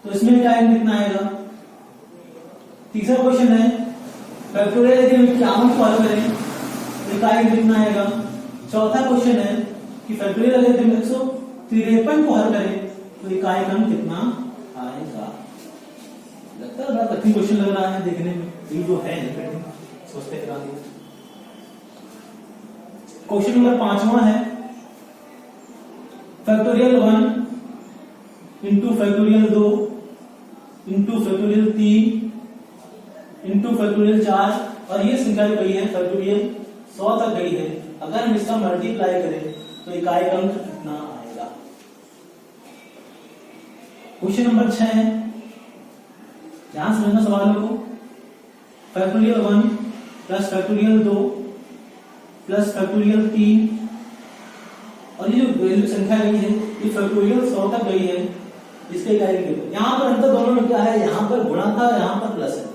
तो इसमें इकाईकरण कितना आएगा। तीसरा क्वेश्चन है फैक्टोरियल यदि 51 को हल करें तो इकाईकरण कितना आएगा। चौथा क्वेश्चन है कि फैक्टोरियल यदि 153 को हल करें तो इकाईकरण कितना आएगा। लगता है बड़ा कठिन क्वेश्चन लग रहा है देखने में, ये जो है सोचते फिर आगे। क्वेश्चन नंबर 5वां है factorial 1 into factorial 2 into factorial 3 into factorial 4, और ये संख्या जो गई है फैक्टोरियल 100 तक गई है। अगर हम इसका मल्टीप्लाई करें तो इकाईकरण कितना आएगा। क्वेश्चन नंबर 6 है, ध्यान समझना सवालों को। Factorial 1 plus factorial 2 plus factorial 3, और ये जो वैल्यू संख्या गई है ये फैक्टोरियल 100 तक गई है, इसके इकाईकरण। यहां पर अंतर दोनों में क्या है, यहां पर गुणा था, यहां पर प्लस है।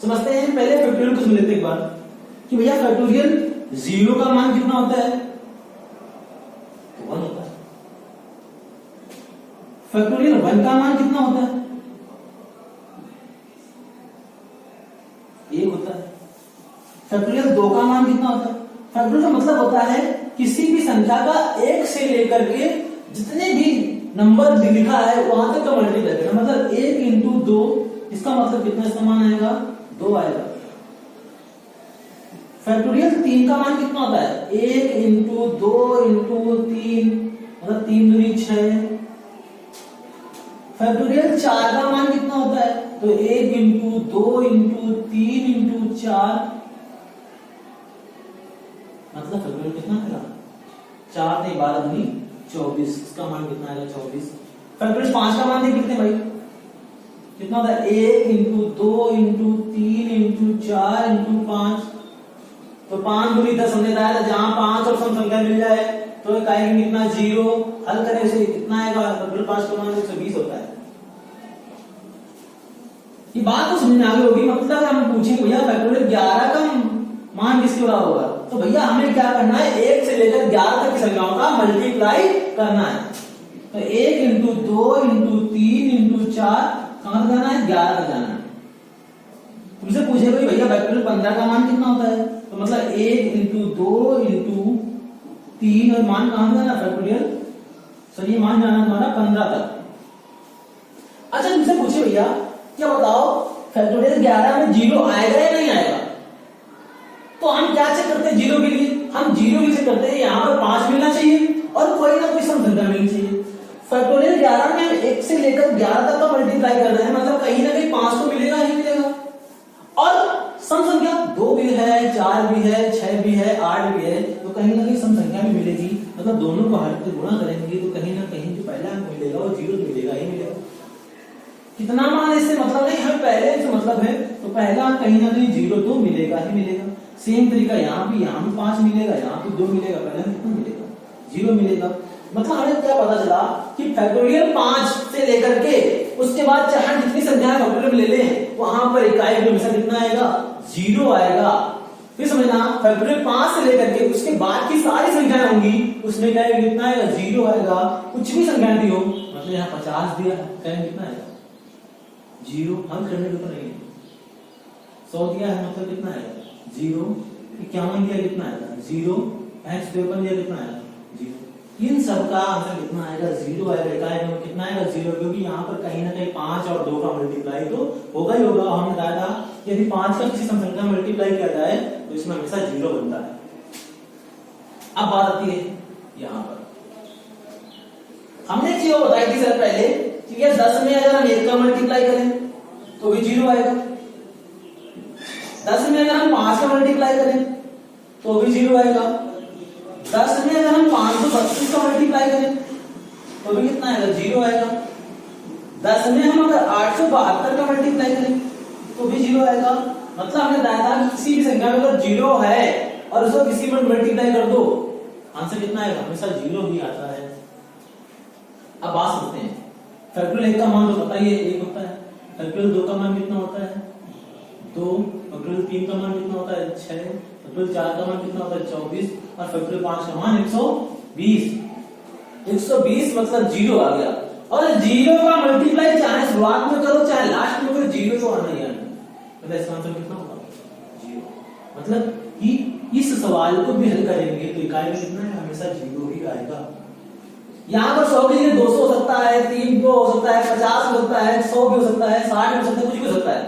समझते हैं पहले फैक्टोरियल को समझ लेते एक बार कि भैया फैक्टोरियल 0 का मान कितना होता है, तो 1 होता है। फैक्टोरियल 1 का मान कितना होता है, 1 होता है। फैक्टोरियल 2 का मान कितना होता है। फैक्टोरियल का मतलब होता है किसी भी संख्या का 1 से लेकर के जितने भी नंबर लिखा है वहां तक का मल्टीप्लाई करना, मतलब 1 इंटू 2, इसका मतलब कितना इसका मान आएगा, 2 आएगा। फैक्टोरियल 3 का मान कितना होता है, 1 इंटू 2 इंटू 3, मतलब 3 दूनी 6। फैक्टोरियल 4 का मान कितना होता है, तो 1 इंटू 2 इंटू 3 इंटू 4, मतलब फैक्टोरियल कितना आएगा, 4 ने 12 दूनी 24, इसका मान कितना आएगा 24। फैक्टोरियल 5 का मान देख लेते हैं भाई, कितना होता है, 1 इंटू 2 इंटू 3 इंटू 4 इंटू 5, तो 5 दूनी 10 हमने बताया था, जहां 5 और सम संख्या मिल जाए तो इकाई कितना 0, हल करें इसे कितना आएगा, फैक्टोरियल 5 का मान 120 होता है। ये बात तो समझ में आ गई होगी। मतलब हम पूछेंगे भैया फैक्टोरियल 11 का मान किसके बराबर होगा, तो भैया हमें क्या करना है, 1 से लेकर 11 तक की संख्याओं का मल्टीप्लाई करना है। तो 1 इंटू 2 इंटू 3 इंटू 4, कहां जाना है, 11 तक जाना है। तुमसे पूछे भाई भैया फैक्टोरियल 15 का मान कितना होता है, तो मतलब 1 इंटू 2 इंटू 3, और मान कहां जाना, फैक्टोरियल, सर ये मान जाना तुम्हारा 15 तक। अच्छा तुमसे पूछे भैया क्या बताओ फैक्टोरियल 11 में 0 आएगा या नहीं आएगा, तो हम क्या चेक करते हैं 0 के लिए, हम 0 की चेक करते हैं, यहां पर 5 मिलना चाहिए और कोई ना कोई सम संख्या मिलनी चाहिए। फैक्टोरियल 11 में 1 से लेकर 11 तक का मल्टीप्लाई कर रहे हैं, मतलब कहीं ना कहीं 5 तो मिलेगा ही मिलेगा, और सम संख्या 2 भी है, 4 भी है, 6 भी है, 8 भी है, तो कहीं ना कहीं सम संख्या भी मिलेगी। मतलब दोनों को हट के गुणा करेंगे तो कहीं ना कहीं जो पहला अंक मिलेगा वो 0 मिलेगा ही मिलेगा। कितना मान इससे मतलब नहीं, हमें पहले से मतलब है, तो पहला अंक कहीं ना कहीं 0 तो मिलेगा ही मिलेगा। सेम तरीका यहाँ भी 5 मिलेगा, यहाँ भी 2 मिलेगा, पहले कितना मिलेगा, 0 मिलेगा। मतलब हमें क्या पता चला कि फैक्टोरियल 5 से लेकर के उसके बाद चाहे जितनी संख्या फैक्टोरियल ले लें वहां पर इकाई हमेशा कितना आएगा, 0 आएगा। फिर समझना फैक्टोरियल 5 से लेकर के उसके बाद की सारी संख्याएं होंगी उसमें क्या कितना आएगा, 0 आएगा। कुछ भी संख्या दी हो, मतलब यहाँ 50 दिया है, कितना आएगा, 0। हम करने के ऊपर नहीं, 100 दिया है मतलब कितना आएगा, 0। 51 दिया कितना आएगा, 0। 53 दिया कितना आएगा, 0। इन सब का आंसर कितना आएगा, 0 आएगा। इकाई में कितना आएगा, 0, क्योंकि यहाँ पर कहीं ना कहीं 5 और 2 का मल्टीप्लाई तो होगा ही होगा। हमने बताया था कि यदि 5 का किसी सम संख्या मल्टीप्लाई किया जाए तो इसमें हमेशा 0 बनता है। अब बात आती है यहाँ पर, हमने एक चीज बताई थी सर पहले कि 10 में अगर हम 1 का मल्टीप्लाई करें तो भी 0 आएगा। 10 में अगर हम 5 का मल्टीप्लाई करें तो भी 0 आएगा। 10 में अगर हम 532 का मल्टीप्लाई करें तो भी कितना आएगा? 0 आएगा। 10 में हम अगर 872 का मल्टीप्लाई करें तो भी 0 आएगा। मतलब हमने बताया था कि किसी भी संख्या में अगर 0 है और उसको किसी में मल्टीप्लाई कर दो, आंसर कितना आएगा? हमेशा 0 ही आता है। अब बात करते हैं, फैक्टोरियल 1 का मान तो पता ही है 1 होता है। फैक्टोरियल 2 का मान कितना होता है? 2। फैक्टोरियल 3 का मान कितना होता है? 6। फैक्टोरियल 4 का मान कितना होता है? 24। और फैक्टोरियल 5 का मान 120। 120 मतलब 0 आ गया। और 0 का मल्टीप्लाई चाहे शुरुआत में करो चाहे लास्ट में करो, 0 तो आना ही आना। मतलब इसका आंसर कितना होगा? 0। मतलब कि इस सवाल को भी हल करेंगे तो इकाई में कितना है? हमेशा 0 ही आएगा। यहाँ पर 100 के लिए 200 हो सकता है, 300 हो सकता है, 50 हो सकता है, 100 भी हो सकता है, 60 हो सकता है, कुछ भी हो सकता है।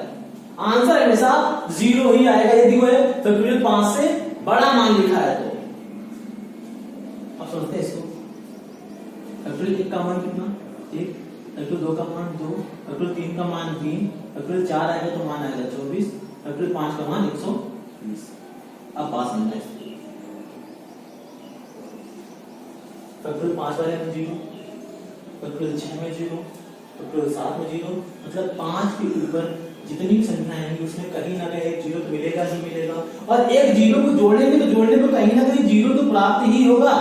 आंसर हमेशा 0 ही आएगा यदि वो फैक्टोरियल 5 से बड़ा मान लिखा है तो। अब समझते हैं इसको। फैक्टोरियल 1 का मान कितना? 1। फैक्टोरियल 2 का मान 2। फैक्टोरियल 3 का मान 3। फैक्टोरियल 4 आएगा तो मान आएगा 24। फैक्टोरियल 5 का मान 120। अब बात समझना है। फैक्टोरियल 5 वाले में 0, फैक्टोरियल 6 में 0, फैक्टोरियल 7 में 0। मतलब 5 के ऊपर जितनी भी संख्याएं हैं उसमें कहीं ना कहीं एक 0 तो मिलेगा ही मिलेगा। और एक 0 को जोड़ने में कहीं ना कहीं 0 तो प्राप्त ही होगा।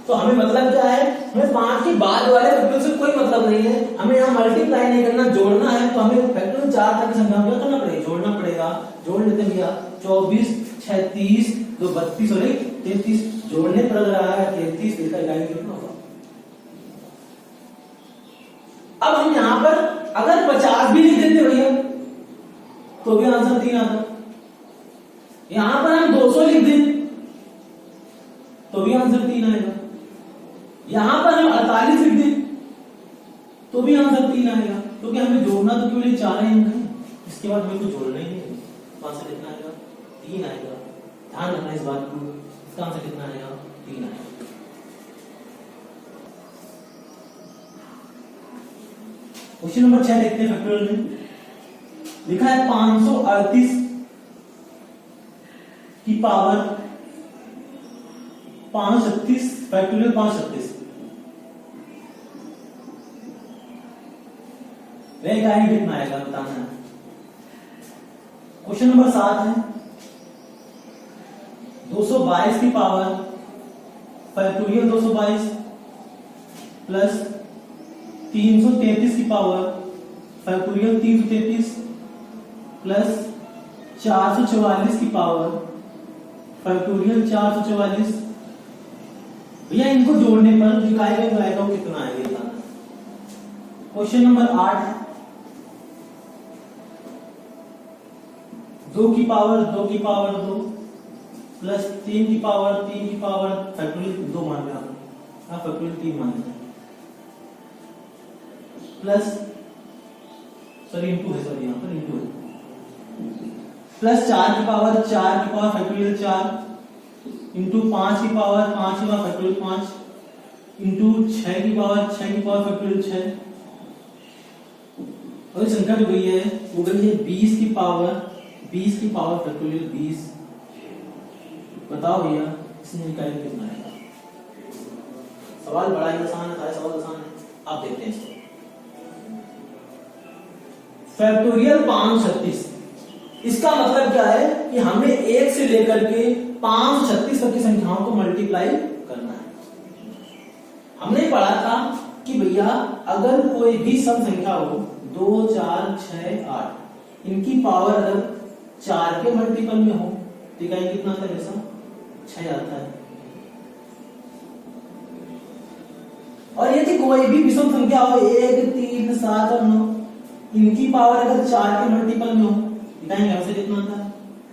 तो हमें मतलब क्या है? हमें 5 के बाद वाले फैक्टोरियल से कोई मतलब नहीं है। हमें यहाँ मल्टीप्लाई नहीं करना, जोड़ना है। तो हमें फैक्टोरियल 4 तक की संख्या क्या करना पड़ेगा? जोड़ना पड़ेगा। जोड़ लेते हैं भैया। 24, 36, 2 32 और 33। जोड़ने पर लग रहा है 33। इसका इकाई कितना होगा? अब हम यहाँ पर अगर 50 भी लिख देते भैया तो भी आंसर 3 आता। यहां पर हम 200 लिख दें तो भी आंसर 3 आएगा। यहां पर हम 48 लिख दें तो भी आंसर 3 आएगा। क्योंकि हमें जोड़ना तो केवल 4 अंक है, इसके बाद हमें कुछ जोड़ना ही नहीं। तो आंसर कितना आएगा? 3 आएगा। ध्यान रखना इस बात को। इसका आंसर कितना आएगा? 3 आएगा। क्वेश्चन नंबर 6 देखते हैं। फैक्टोरियल में लिखा है 538 की पावर 536 फैक्टोरियल 536। वह इकाई कितना आएगा बताना है। क्वेश्चन नंबर 7 है 222 की पावर फैक्टोरियल 222 प्लस 333 की पावर फैक्टोरियल 333 प्लस 444 की पावर फैक्टोरियल 444। भैया इनको जोड़ने पर इकाई में आएगा वो कितना आएगा? क्वेश्चन नंबर 8 2 की पावर 2 की पावर 2 प्लस 3 की पावर फैक्टोरियल 2 मान रहे हैं, फैक्टोरियल 3 मान रहे हैं, प्लस इंटू है, सॉरी यहाँ पर इंटू है, प्लस 4 की पावर फैक्टोरियल 4 इंटू 5 की पावर फैक्टोरियल 5 इंटू 6 की पावर फैक्टोरियल 6। और इस संख्या जो गई है वो गई है 20 की पावर फैक्टोरियल 20। बताओ भैया इसमें इकाई कितना आएगा? सवाल बड़ा ही आसान है, सवाल आसान है। आप देखते हैं इसको। फैक्टोरियल 536, इसका मतलब क्या है कि हमें 1 से लेकर के 536 तक की संख्याओं को मल्टीप्लाई करना है। हमने पढ़ा था कि भैया अगर कोई भी सम संख्या हो 2, 4, 6, 8, इनकी पावर अगर 4 के मल्टीपल में हो तो इकाई कितना आता है? वैसा 6 आता है। और यदि कोई भी विषम संख्या हो 1, 3, 7 और 9, इनकी पावर अगर 4 के मल्टीपल में हो इकाई यहां से कितना आता है?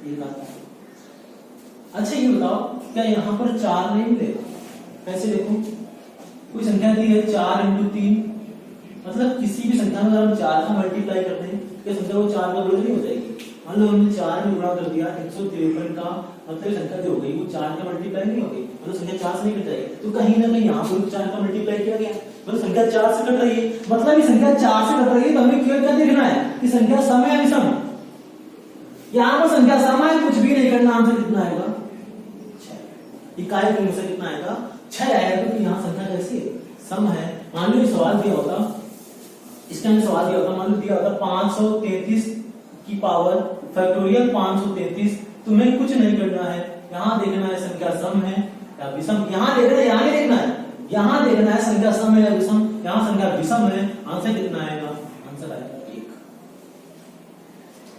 1 आता है। अच्छा ये बताओ क्या यहां पर 4 नहीं मिलेगा? कैसे देखो, कोई संख्या दी है 4 × 3, मतलब किसी भी संख्या में अगर हम 4 का मल्टीप्लाई करते हैं क्या संख्या वो 4 का गुणा नहीं हो जाएगी? मान लो हमने 4 में गुणा कर दिया 153 का, मतलब संख्या जो हो गई वो 4 का मल्टीप्लाई नहीं होगी, मतलब संख्या 4 से नहीं कट जाएगी। तो कहीं ना कहीं यहाँ पर 4 का मल्टीप्लाई किया गया, मतलब संख्या 4 से कट रही है, मतलब ये संख्या 4 से कट रही है, तो हमें केवल क्या देखना है कि संख्या सम है या विषम। यहां पर संख्या सम है, कुछ भी नहीं करना, आंसर कितना आएगा 6। इकाई क्रम से कितना आएगा 6 आएगा, क्योंकि यहाँ संख्या कैसी है सम है। मान लो सवाल दिया होता, इसके अंदर सवाल दिया होता, मान लो दिया होता 533 की पावर फैक्टोरियल 533, तुम्हें कुछ नहीं करना है, यहाँ देखना है संख्या सम है या विषम। यहाँ देखना है, यहाँ नहीं देखना है, यहाँ देखना है संख्या सम है या विषम। यहाँ संख्या विषम है, आंसर कितना आएगा, आंसर आएगा 1।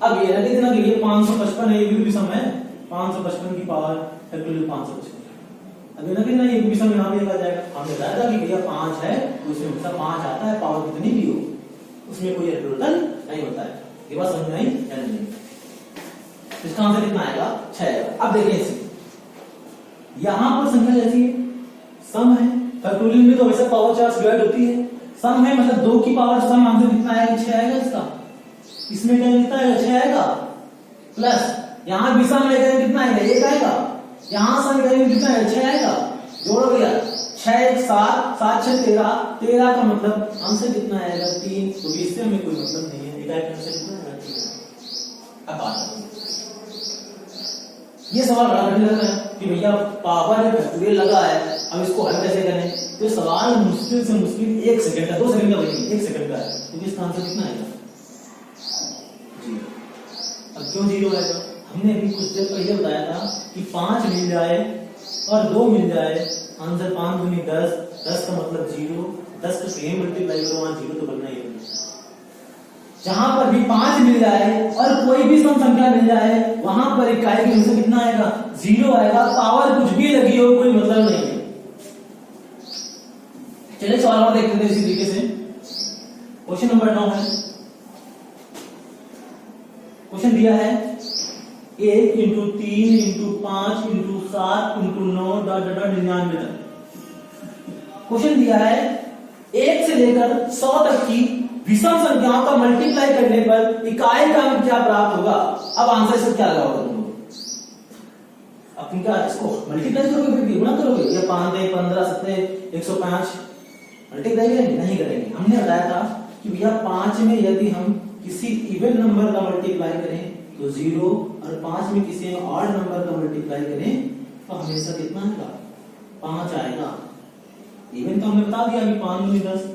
अब ये देखना कि ये 555 है, ये भी विषम है, 555 की पावर फैक्टोरियल 555। अब ये ना ये विषम यहाँ भी आ जाएगा। हमने बताया था कि भैया 5 है तो उसमें हमेशा 5 आता है, पावर कितनी भी हो उसमें कोई परिवर्तन नहीं होता है। ये बात समझ में आई या नहीं? इसका आंसर कितना आएगा 6 आएगा। अब देखिए इसे, यहां पर संख्या जैसी सम है, फैक्टोरियल में तो वैसे पावर 4 से डिवाइड होती है, सम है मतलब 2 की पावर सम, आंसर कितना आएगा 6 आएगा इसका। इसमें क्या कितना आएगा 6 आएगा, प्लस यहां विषम लेकर कितना आएगा 1 आएगा, यहां सम लेकर कितना आएगा 6 आएगा, जोड़ भैया 6 1 7 7 6 13, 13 का मतलब आंसर कितना आएगा 3। तो इससे हमें कोई मतलब नहीं है, इकाई क्रम से कितना आएगा 3। अब बात ये सवाल बड़ा कठिन लग रहा है कि भैया पावर फैक्टोरियल लगा है, अब इसको हल कैसे करें। तो सवाल मुश्किल से मुश्किल 1 सेकंड का, 2 सेकंड का नहीं, 1 सेकंड का है, तो इसका आंसर कितना आएगा 0। अब क्यों 0 आएगा, हमने अभी कुछ देर पहले बताया था कि 5 मिल जाए और 2 मिल जाए, आंसर 5 दूनी 10, 10 का मतलब 0, 10 को सेम मल्टीप्लाई करो, वहां 0 तो बनना ही है। जहां पर भी 5 मिल जाए और कोई भी सम संख्या मिल जाए, वहां पर इकाई क्रम से कितना आएगा 0 आएगा, पावर कुछ भी लगी हो कोई मतलब नहीं है। चलिए सवाल और देखते हैं इसी तरीके से। क्वेश्चन नंबर 9 है, क्वेश्चन दिया है 1 × 3 × 5 × 7 × 9 99 तक। क्वेश्चन दिया है 1 से लेकर 100 तक की विषम संख्याओं का मल्टीप्लाई करने पर इकाई क्रम क्या प्राप्त होगा। अब आंसर से क्या लगाओगे तुम लोग, अब तुम क्या इसको मल्टीप्लाई करोगे, फिर गुणा करोगे, ये 5 दे 15 7 105 मल्टीप्लाई करेंगे नहीं करेंगे। हमने बताया था कि भैया 5 में यदि हम किसी इवन नंबर का मल्टीप्लाई करें तो 0, और 5 में किसी ऑड नंबर का मल्टीप्लाई करें तो हमेशा कितना आएगा 5 आएगा। इवन तो हमने बता दिया कि 5 दूनी 10,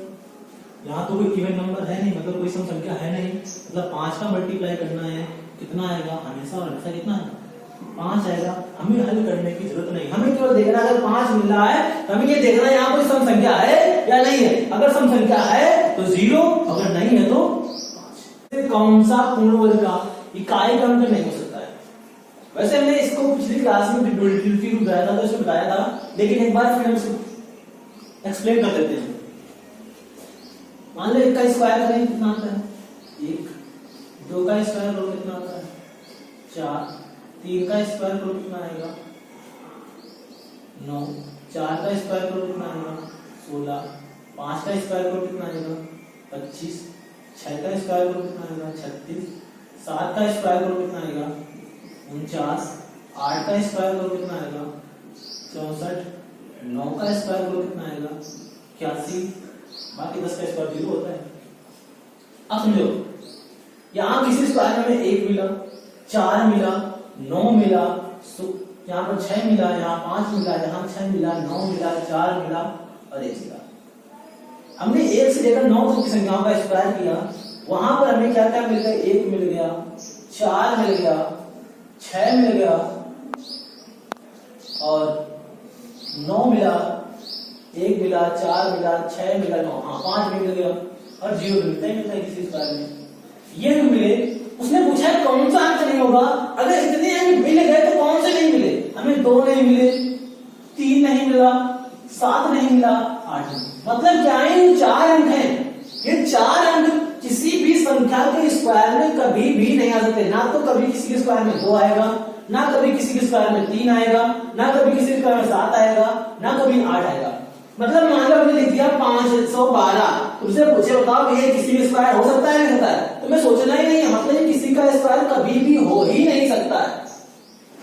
यहाँ तो कोई इवन नंबर है नहीं, मतलब कोई सम संख्या है नहीं, मतलब 5 का मल्टीप्लाई करना है, कितना आएगा हमेशा और हमेशा कितना है 5 आएगा। हमें हल करने की जरूरत नहीं, हमें केवल देखना है अगर 5 मिल रहा है तो हमें ये देखना है यहाँ कोई सम संख्या है या नहीं है। अगर सम संख्या है तो 0, अगर नहीं है तो 5। कौन सा पूर्ण वर्ग का इकाई क्रम में नहीं हो सकता है। वैसे हमने इसको पिछली क्लास में ड्यूटी बताया था, तो इसमें बताया था, लेकिन एक बार फिर हम इसको एक्सप्लेन कर देते हैं। मान लो 1 का स्क्वायर करें कितना आता है 1, 2 का स्क्वायर करो कितना आता है 4, 3 का स्क्वायर करो कितना आएगा 9, 4 का स्क्वायर करो कितना आएगा 16, 5 का स्क्वायर करो कितना आएगा 25, 6 का स्क्वायर करो कितना आएगा 36, 7 का स्क्वायर करो कितना आएगा 49, 8 का स्क्वायर करो कितना आएगा 64, 9 का स्क्वायर करो कितना आएगा 81, बाकी 10 का स्क्वायर 0 होता है। अब समझो यहां किसी स्क्वायर में 1 मिला, 4 मिला, 9 मिला, यहाँ पर 6 मिला, यहाँ 5 मिला, यहाँ 6 मिला, 9 मिला, 4 मिला और 1 मिला। हमने 1 से लेकर 9 तक की संख्याओं का स्क्वायर किया, वहां पर हमें क्या क्या मिल गया 1 मिल गया, 4 मिल गया, 6 मिल गया और 9 मिला, 1 मिला, 4 मिला, 6 मिला, 9, हाँ 5 भी मिल गया और 0 भी मिलता है किसी स्क्वायर में। ये जो मिले उसने पूछा है कौन सा अंक नहीं होगा। अगर इतने अंक मिल गए तो कौन से नहीं मिले, हमें 2 नहीं मिले, 3 नहीं मिला, 7 नहीं मिला, 8 नहीं। मतलब क्या है 4 अंक हैं, ये 4 अंक किसी भी संख्या के स्क्वायर में कभी भी नहीं आ सकते। ना तो कभी किसी के स्क्वायर में 2 आएगा, ना कभी किसी के स्क्वायर में 3 आएगा, ना कभी किसी के स्क्वायर में 7 आएगा, ना कभी 8 आएगा। मतलब मान लो हमने लिख दिया 512, तुमसे पूछे बताओ ये किसी का स्क्वायर हो सकता है नहीं होता है, तुम्हें सोचना ही नहीं है, मतलब ये किसी का स्क्वायर कभी भी हो ही नहीं सकता है।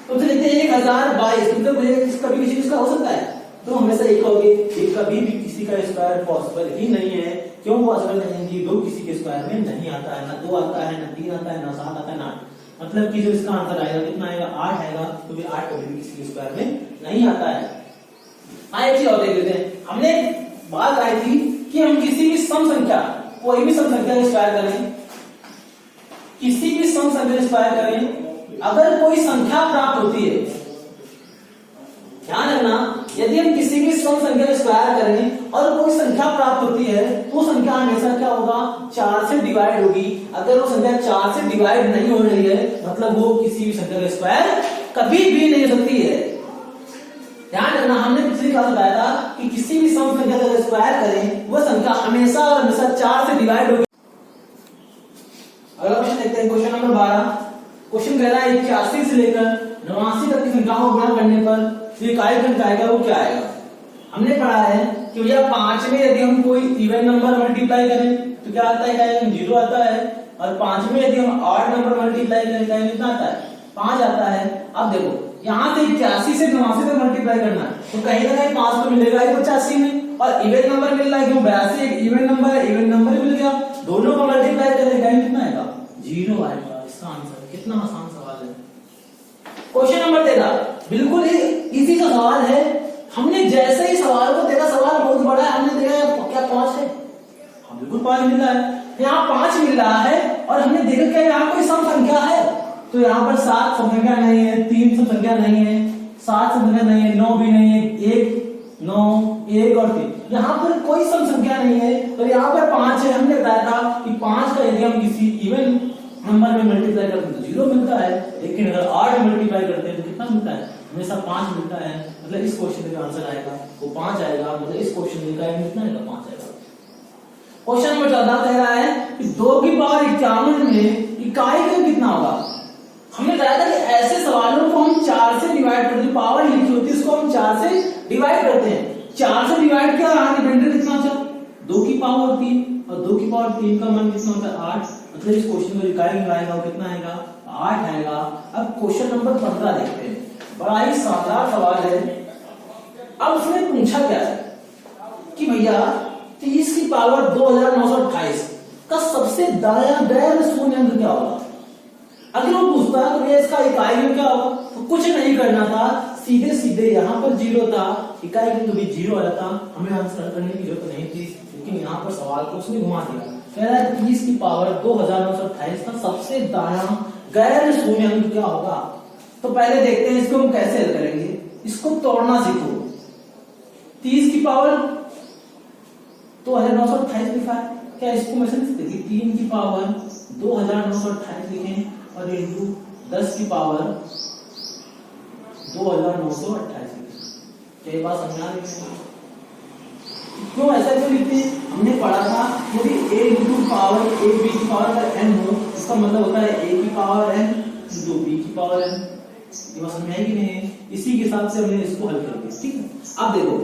तुमसे लिखते 1022, तुमसे पूछे कभी किसी का हो सकता है, तो हमेशा एक कहोगे ये कभी भी किसी किसी का स्क्वायर पॉसिबल ही नहीं है। क्यों पॉसिबल नहीं है? दो किसी के स्क्वायर में नहीं आता है, ना 2 आता है, ना 3 आता है, ना 7 आता है, ना 8। मतलब कि जो इसका आंसर आएगा कितना आएगा? 8 आएगा, क्योंकि 8 कभी भी किसी के स्क्वायर में नहीं आता है। एक चीज और देख लेते हैं। हमने बात आई थी कि हम किसी भी सम संख्या, कोई भी सम संख्या स्क्वायर करें, किसी भी सम संख्या स्क्वायर करें, अगर कोई संख्या प्राप्त होती है, ध्यान रखना, यदि हम किसी भी सम संख्या स्क्वायर करें और कोई संख्या प्राप्त होती है तो वो संख्या हमेशा क्या होगा? 4 से डिवाइड होगी। अगर वो संख्या 4 से डिवाइड नहीं हो रही है मतलब वो किसी भी संख्या का स्क्वायर कभी भी नहीं हो सकती है। ध्यान रखना, हमने पिछली क्लास बताया था कि किसी भी सम संख्या का स्क्वायर करें वो संख्या हमेशा और हमेशा 4 से डिवाइड होगी। अगला क्वेश्चन देखते हैं, क्वेश्चन नंबर 12। क्वेश्चन कह रहा है 81 से लेकर 89 तक की संख्याओं को गुणा करने पर जो इकाई अंक आएगा वो क्या आएगा? हमने पढ़ा है कि भैया 5 में यदि हम कोई इवन नंबर मल्टीप्लाई करें तो क्या आता है? 0 आता है। और 5 में यदि हम ऑड नंबर मल्टीप्लाई करें कितना आता है? 5 आता है। अब देखो यहाँ से 81 से 89 तक मल्टीप्लाई करना है तो कहीं ना कहीं 5 तो मिलेगा ही 85 में, और इवन नंबर मिल रहा है क्यों? 82 एक इवन नंबर है, इवन नंबर मिल गया, दोनों को मल्टीप्लाई करेगा कितना आएगा? 0 आएगा। इसका आंसर कितना आसान सवाल है। क्वेश्चन नंबर 13 बिल्कुल ही इजी सा सवाल है। हमने जैसे ही सवाल को देखा, सवाल बहुत बड़ा है, हमने देखा क्या 5 है? हाँ बिल्कुल 5 मिल रहा है, यहाँ 5 मिल रहा है और हमने देखा क्या यहाँ कोई सम संख्या है, तो यहाँ पर 7 सम संख्या नहीं है, 3 सम संख्या नहीं है, 7 सम संख्या नहीं है, 9 भी नहीं है, 1 9 1 और 3 यहाँ पर कोई सम संख्या नहीं है, तो यहाँ पर 5 है। हमने बताया था कि 5 का यदि हम किसी इवन नंबर में मल्टीप्लाई करते हैं तो 0 मिलता है, लेकिन अगर 8 मल्टीप्लाई करते हैं तो कितना मिलता है? हमेशा 5 मिलता है। मतलब इस क्वेश्चन का आंसर आएगा वो 5 आएगा। मतलब इस क्वेश्चन का कितना आएगा? 5 आएगा। क्वेश्चन नंबर 14 कह रहा है कि 2 की पावर 51 में इकाई अंक कितना होगा? हमने बताया था कि ऐसे सवालों को हम 4 से डिवाइड करते हैं, पावर लिखी होती है उसको हम 4 से डिवाइड करते हैं। 4 से डिवाइड क्या डिपेंडेंट कितना होता है? 2 की पावर 3 और 2 की पावर 3 का मान कितना होता है? 8। मतलब इस क्वेश्चन में इकाई अंक आएगा वो कितना आएगा? 8 आएगा। अब क्वेश्चन नंबर 15 देखते हैं, बड़ा ही शानदार सवाल है। अब उसने पूछा क्या है कि भैया 30 की पावर 2928 का सबसे दायां गैर शून्य अंक क्या होगा? अगर वो पूछता तो भैया इसका इकाई अंक क्या होगा, तो कुछ नहीं करना था, सीधे सीधे यहाँ पर 0 था, इकाई अंक भी 0 आया था, हमें आंसर करने की जरूरत नहीं थी, लेकिन यहाँ पर सवाल को उसने घुमा दिया। कह रहा है 30 की पावर 2928 का सबसे दायां गैर शून्य अंक क्या होगा? तो पहले देखते हैं इसको हम कैसे हल करेंगे। इसको तोड़ना सीखो। 30 की पावर 2928 लिखा है, क्या इसको मैं समझ सकते 3 की पावर 2928 लिखें और इंटू 10 की पावर 2928 लिखें। क्या ये बात समझ आ रही है? क्यों ऐसा क्यों लिखते हैं? हमने पढ़ा था यदि a into power a b की पावर का n हो, इसका मतलब होता है a की पावर n इंटू b की पावर n। ये बात समझ आएगी नहीं? इसी के हिसाब से हमने इसको हल कर दिया। ठीक है, अब देखो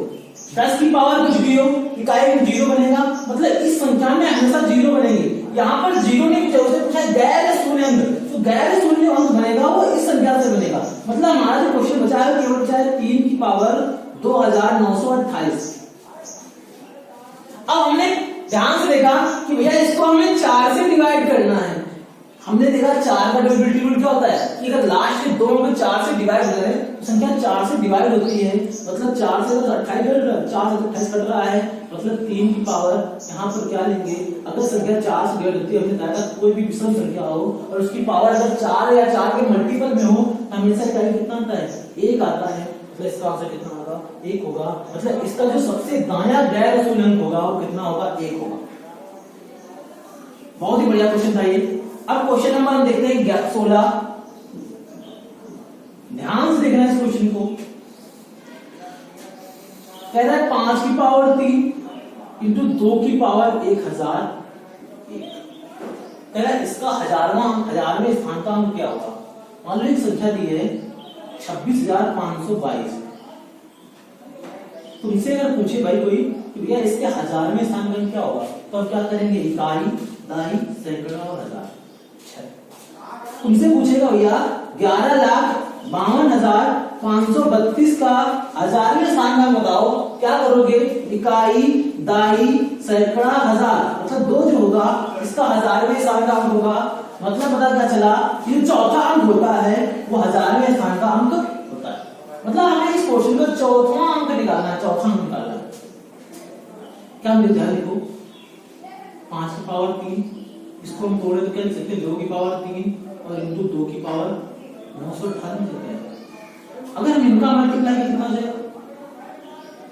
10 की पावर कुछ भी हो, इकाई अंक 0 बनेगा, मतलब इस संख्या में हमेशा 0 बनेगी। यहाँ पर 0 नहीं पूछा, उसने पूछा गैर शून्य अंक, तो गैर शून्य अंक बनेगा वो इस संख्या से बनेगा। मतलब हमारा जो क्वेश्चन बचा है केवल बचा है 3 की पावर 2928। अब हमने ध्यान से देखा कि भैया इसको हमें 4 से डिवाइड करना है। हमने देखा 4 का डिविजिबिलिटी रूल क्या होता है कि अगर लास्ट के दो में 4 से डिवाइड करें तो संख्या 4 से डिवाइड होती है। मतलब 4 से 28 4 से 28 कट रहा है, मतलब 3 की पावर यहाँ पर क्या लेंगे? अगर संख्या 4 से डिवाइड होती है, हमने बताया कोई भी विषम संख्या हो और उसकी पावर अगर 4 या 4 के मल्टीपल में हो तो हमेशा क्या कितना आता है? 1 आता है। तो इसका आंसर कितना होगा? 1 होगा। मतलब इसका जो सबसे दायां गैर शून्य अंक होगा वो कितना होगा? 1 होगा। बहुत ही बढ़िया क्वेश्चन था ये। अब क्वेश्चन नंबर हम देखते हैं 16। ध्यान से देखना इस क्वेश्चन को। कह रहा है 5 की पावर 3 इंटू 2 की पावर 1000। कह रहा है इसका हजारवें स्थान का अंक क्या होगा? मान लो एक संख्या दी है 26,522। तुमसे अगर पूछे भाई कोई कि भैया इसके हजारवें स्थान का क्या होगा, तो आप क्या करेंगे? इकाई, दहाई, सैकड़ा और हजार। तुमसे पूछेगा भैया 11,52,532 का हजारवें स्थान का बताओ, क्या करोगे? इकाई, दाई सैकड़ा हजार, मतलब दो जो होगा इसका 1000वें स्थान का अंक होगा। मतलब पता क्या चला कि जो चौथा अंक होता है वो 1000वें स्थान का अंक होता है। मतलब हमें इस क्वेश्चन का चौथा अंक निकालना है, चौथा अंक निकालना है। क्या हम ध्यान देखो 5 की पावर 3, इसको हम तोड़े तो क्या लिख सकते हैं 2 की पावर 3 और इंटू 2 की पावर 918 लिख सकते हैं। अगर हम इनका मल्टीप्लाई कितना जाएगा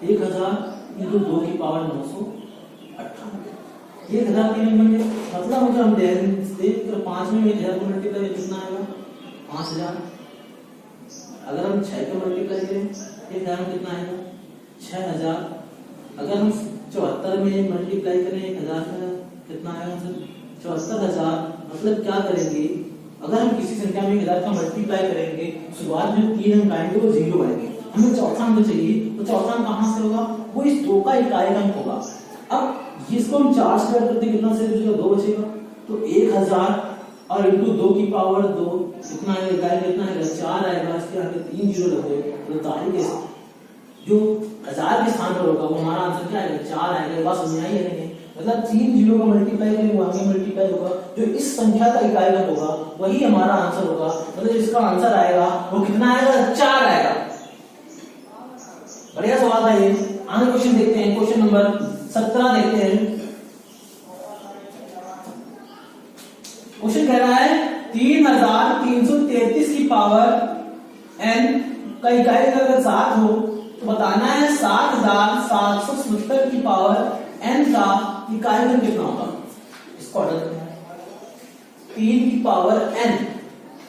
1000 इंटू 2 की पावर 918, 1003 बन गया। मतलब अगर हम देख 5 में 1000 को मल्टीप्लाई कितना आएगा 5000। अगर हम 6 को मल्टीप्लाई करें 1000 में कितना आएगा 6000। अगर हम 74 में मल्टीप्लाई करें 1000 से कितना आएगा सर 74000। मतलब क्या करेंगे अगर हम किसी संख्या में 1000 का मल्टीप्लाई करेंगे शुरुआत में 3 अंक आएंगे वो 0 आएंगे, हमें चौथा अंक चाहिए। तो चौथा अंक कहां से होगा वो इस 2 का इकाई अंक होगा। अब इसको हम 4 से ऐड करते कितना से बचेगा 2 बचेगा। तो 1000 और इंटू 2 की पावर 2 कितना आएगा इकाई कितना आएगा 4 आएगा। इसके आगे 3 जीरो लगे तो तारीख जो 1000 के स्थान पर होगा वो हमारा आंसर क्या आएगा 4 आएगा। ये बात समझ आई है नहीं? मतलब 3 जीरो का मल्टीप्लाई करेंगे वो आगे मल्टीप्लाई होगा, जो इस संख्या का इकाई अंक होगा वही हमारा आंसर होगा। मतलब इसका आंसर आएगा वो कितना आएगा 4 आएगा। बढ़िया सवाल था ये। आगे क्वेश्चन देखते हैं, क्वेश्चन नंबर 17 देखते हैं। क्वेश्चन कह रहा है 3333 की पावर n का इकाई अगर 7 हो तो बताना है 7777 की पावर n का इकाई अंक कितना होगा। इसको ऑर्डर करना है 3 की पावर n,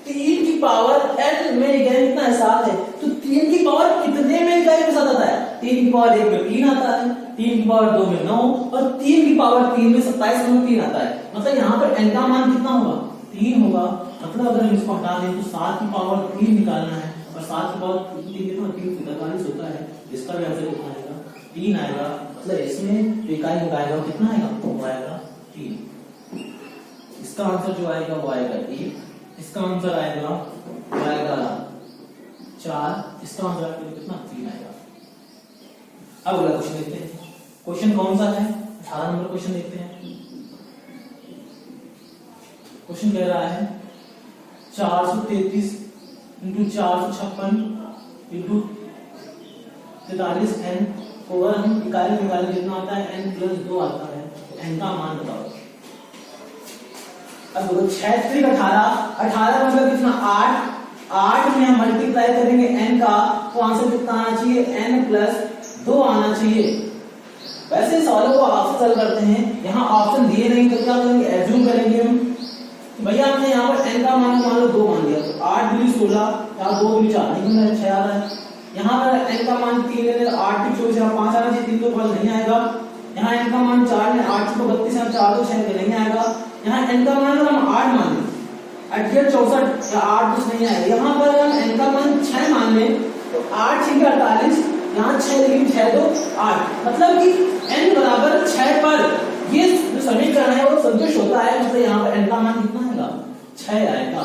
3 की पावर n में इकाई कितना है 7 है। तो 3 की पावर कितने में इकाई के साथ आता है 3 की पावर 1 में 3 आता है, 3 की पावर 2 में 9 और 3 की पावर 3 में 27 में 3 आता है। मतलब यहाँ पर n का मान कितना होगा 3 होगा। मतलब अगर हम इसको हटा दें तो 7 की पावर 3 निकालना है और 7 की पावर 3 कितना 3 होता है। इसका भी आंसर कितना आएगा 3 आएगा। मतलब इसमें जो इकाई अंक आएगा कितना आएगा वो आएगा 3। इसका आंसर जो आएगा वो आएगा 1, इसका आंसर आएगा वो आएगा 4, इसका आंसर आएगा कितना 3 आएगा। अब अगला क्वेश्चन देखते हैं। क्वेश्चन कौन सा है 18 नंबर क्वेश्चन देखते हैं। क्वेश्चन कह रहा है 433 इंटू 456 इंटू 43n को अगर हम इकाई निकालें कितना आता है n प्लस 2 आता है। तो n का मान बताओ। अब 6 3 18, 18 मतलब कितना 8, 8 में हम मल्टीप्लाई करेंगे n का तो आंसर कितना आना चाहिए n प्लस 2 आना चाहिए। वैसे सवालों को ऑप्शन सॉल्व करते हैं, यहाँ ऑप्शन दिए नहीं तो क्या करेंगे एज्यूम करेंगे हम भैया हमने यहाँ पर n का मान लो 2 मान लिया। तो 8 दूनी 16 या 2 दूनी 4 नहीं 6 आ रहा है। यहाँ पर n का मान 3 है 8 की 24 यहाँ 5 आना चाहिए 3 तो फल नहीं आएगा। यहाँ n का मान 4 है 8 को 32 यहाँ 4 तो 6 नहीं आएगा। यहाँ n का मान हम 8 मान लें 8 64 या 8 कुछ नहीं आएगा। यहाँ पर हम n का मान 6 मान लें तो 8 6 48 यहाँ 6 लेकिन 6 तो 8 मतलब कि n बराबर 6 पर ये जो समीकरण है वो संतुष्ट होता है। मतलब यहाँ पर n का मान कितना आएगा 6 आएगा।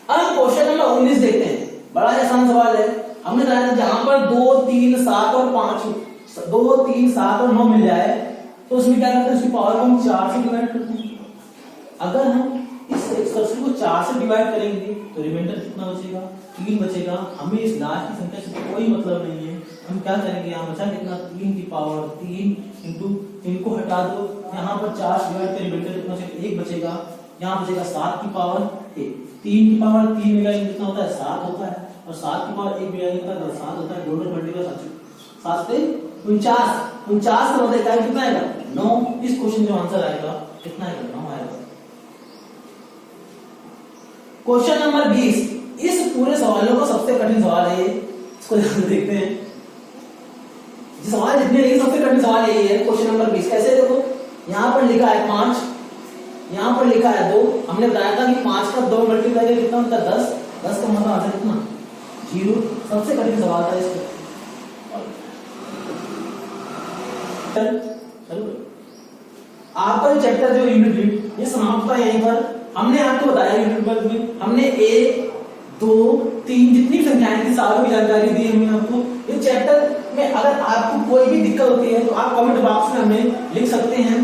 अब क्वेश्चन नंबर 19 देखते हैं। बड़ा आसान सवाल है। हमने कहा जहां पर 2 3 7 और 5 2 3 7 और 9 मिल जाए तो उसमें क्या करते हैं उसकी पावर को हम 4 से डिवाइड करते हैं। अगर हम इस एक्सप्रेशन को 4 से डिवाइड करेंगे तो रिमाइंडर कितना बचेगा 3 बचेगा। हमें इस लास्ट की संख्या से कोई मतलब नहीं है। हम क्या करेंगे यहाँ बचा कितना 3 की पावर 3 इंटू इनको हटा दो यहाँ पर 4 से डिवाइड कर रिमाइंडर कितना बचेगा 1 बचेगा। यहाँ बचेगा 7 की पावर 1, 3 की पावर 3 में कितना होता है 7 होता है और 7 की पावर 1 में कितना 7 होता है। दोनों मल्टीप्लाई 7 से 49 का मतलब इकाई कितना आएगा 9। इस क्वेश्चन का आंसर आएगा कितना आएगा 9 आएगा। क्वेश्चन नंबर 20 इस पूरे सवालों का सबसे कठिन सवाल है ये। इसको देखते हैं। जिस सवाल जितने लेकिन सबसे कठिन सवाल यही है। क्वेश्चन नंबर 20 कैसे देखो यहाँ पर लिखा है 5, यहाँ पर लिखा है 2। हमने बताया था कि 5 का 2 मल्टीप्लाई कितना होता है 10, 10 का मतलब आंसर कितना 0। सबसे कठिन सवाल था इसको। आपका चैप्टर जो यूनिट ये समाप्त था यहीं पर। हमने आपको बताया यूनिट पर में हमने A 2, 3 जितनी संख्याएं थी सारों की जानकारी दी हमने आपको। इस चैप्टर में अगर आपको कोई भी दिक्कत होती है तो आप कमेंट बॉक्स में हमें लिख सकते हैं।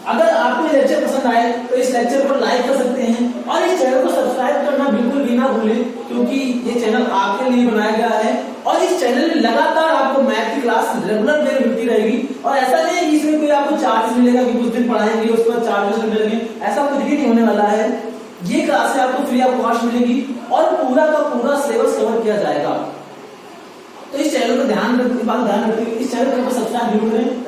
अगर आपको ये लेक्चर पसंद आए तो इस लेक्चर को लाइक कर सकते हैं और इस चैनल को सब्सक्राइब करना बिल्कुल भी ना भूलें, क्योंकि ये चैनल आपके लिए बनाया गया है और इस चैनल में लगातार आपको मैथ की क्लास रेगुलर में मिलती रहेगी। और ऐसा नहीं है कि इसमें कोई आपको चार्जेस मिलेगा कि कुछ दिन पढ़ाएंगे उसके बाद चार्जेस मिलेंगे, ऐसा कुछ भी नहीं होने वाला है। ये क्लासें आपको फ्री ऑफ कॉस्ट मिलेगी और पूरा का पूरा सिलेबस कवर किया जाएगा। तो इस चैनल को ध्यान रखते इस चैनल को सब्सक्राइब जरूर करें।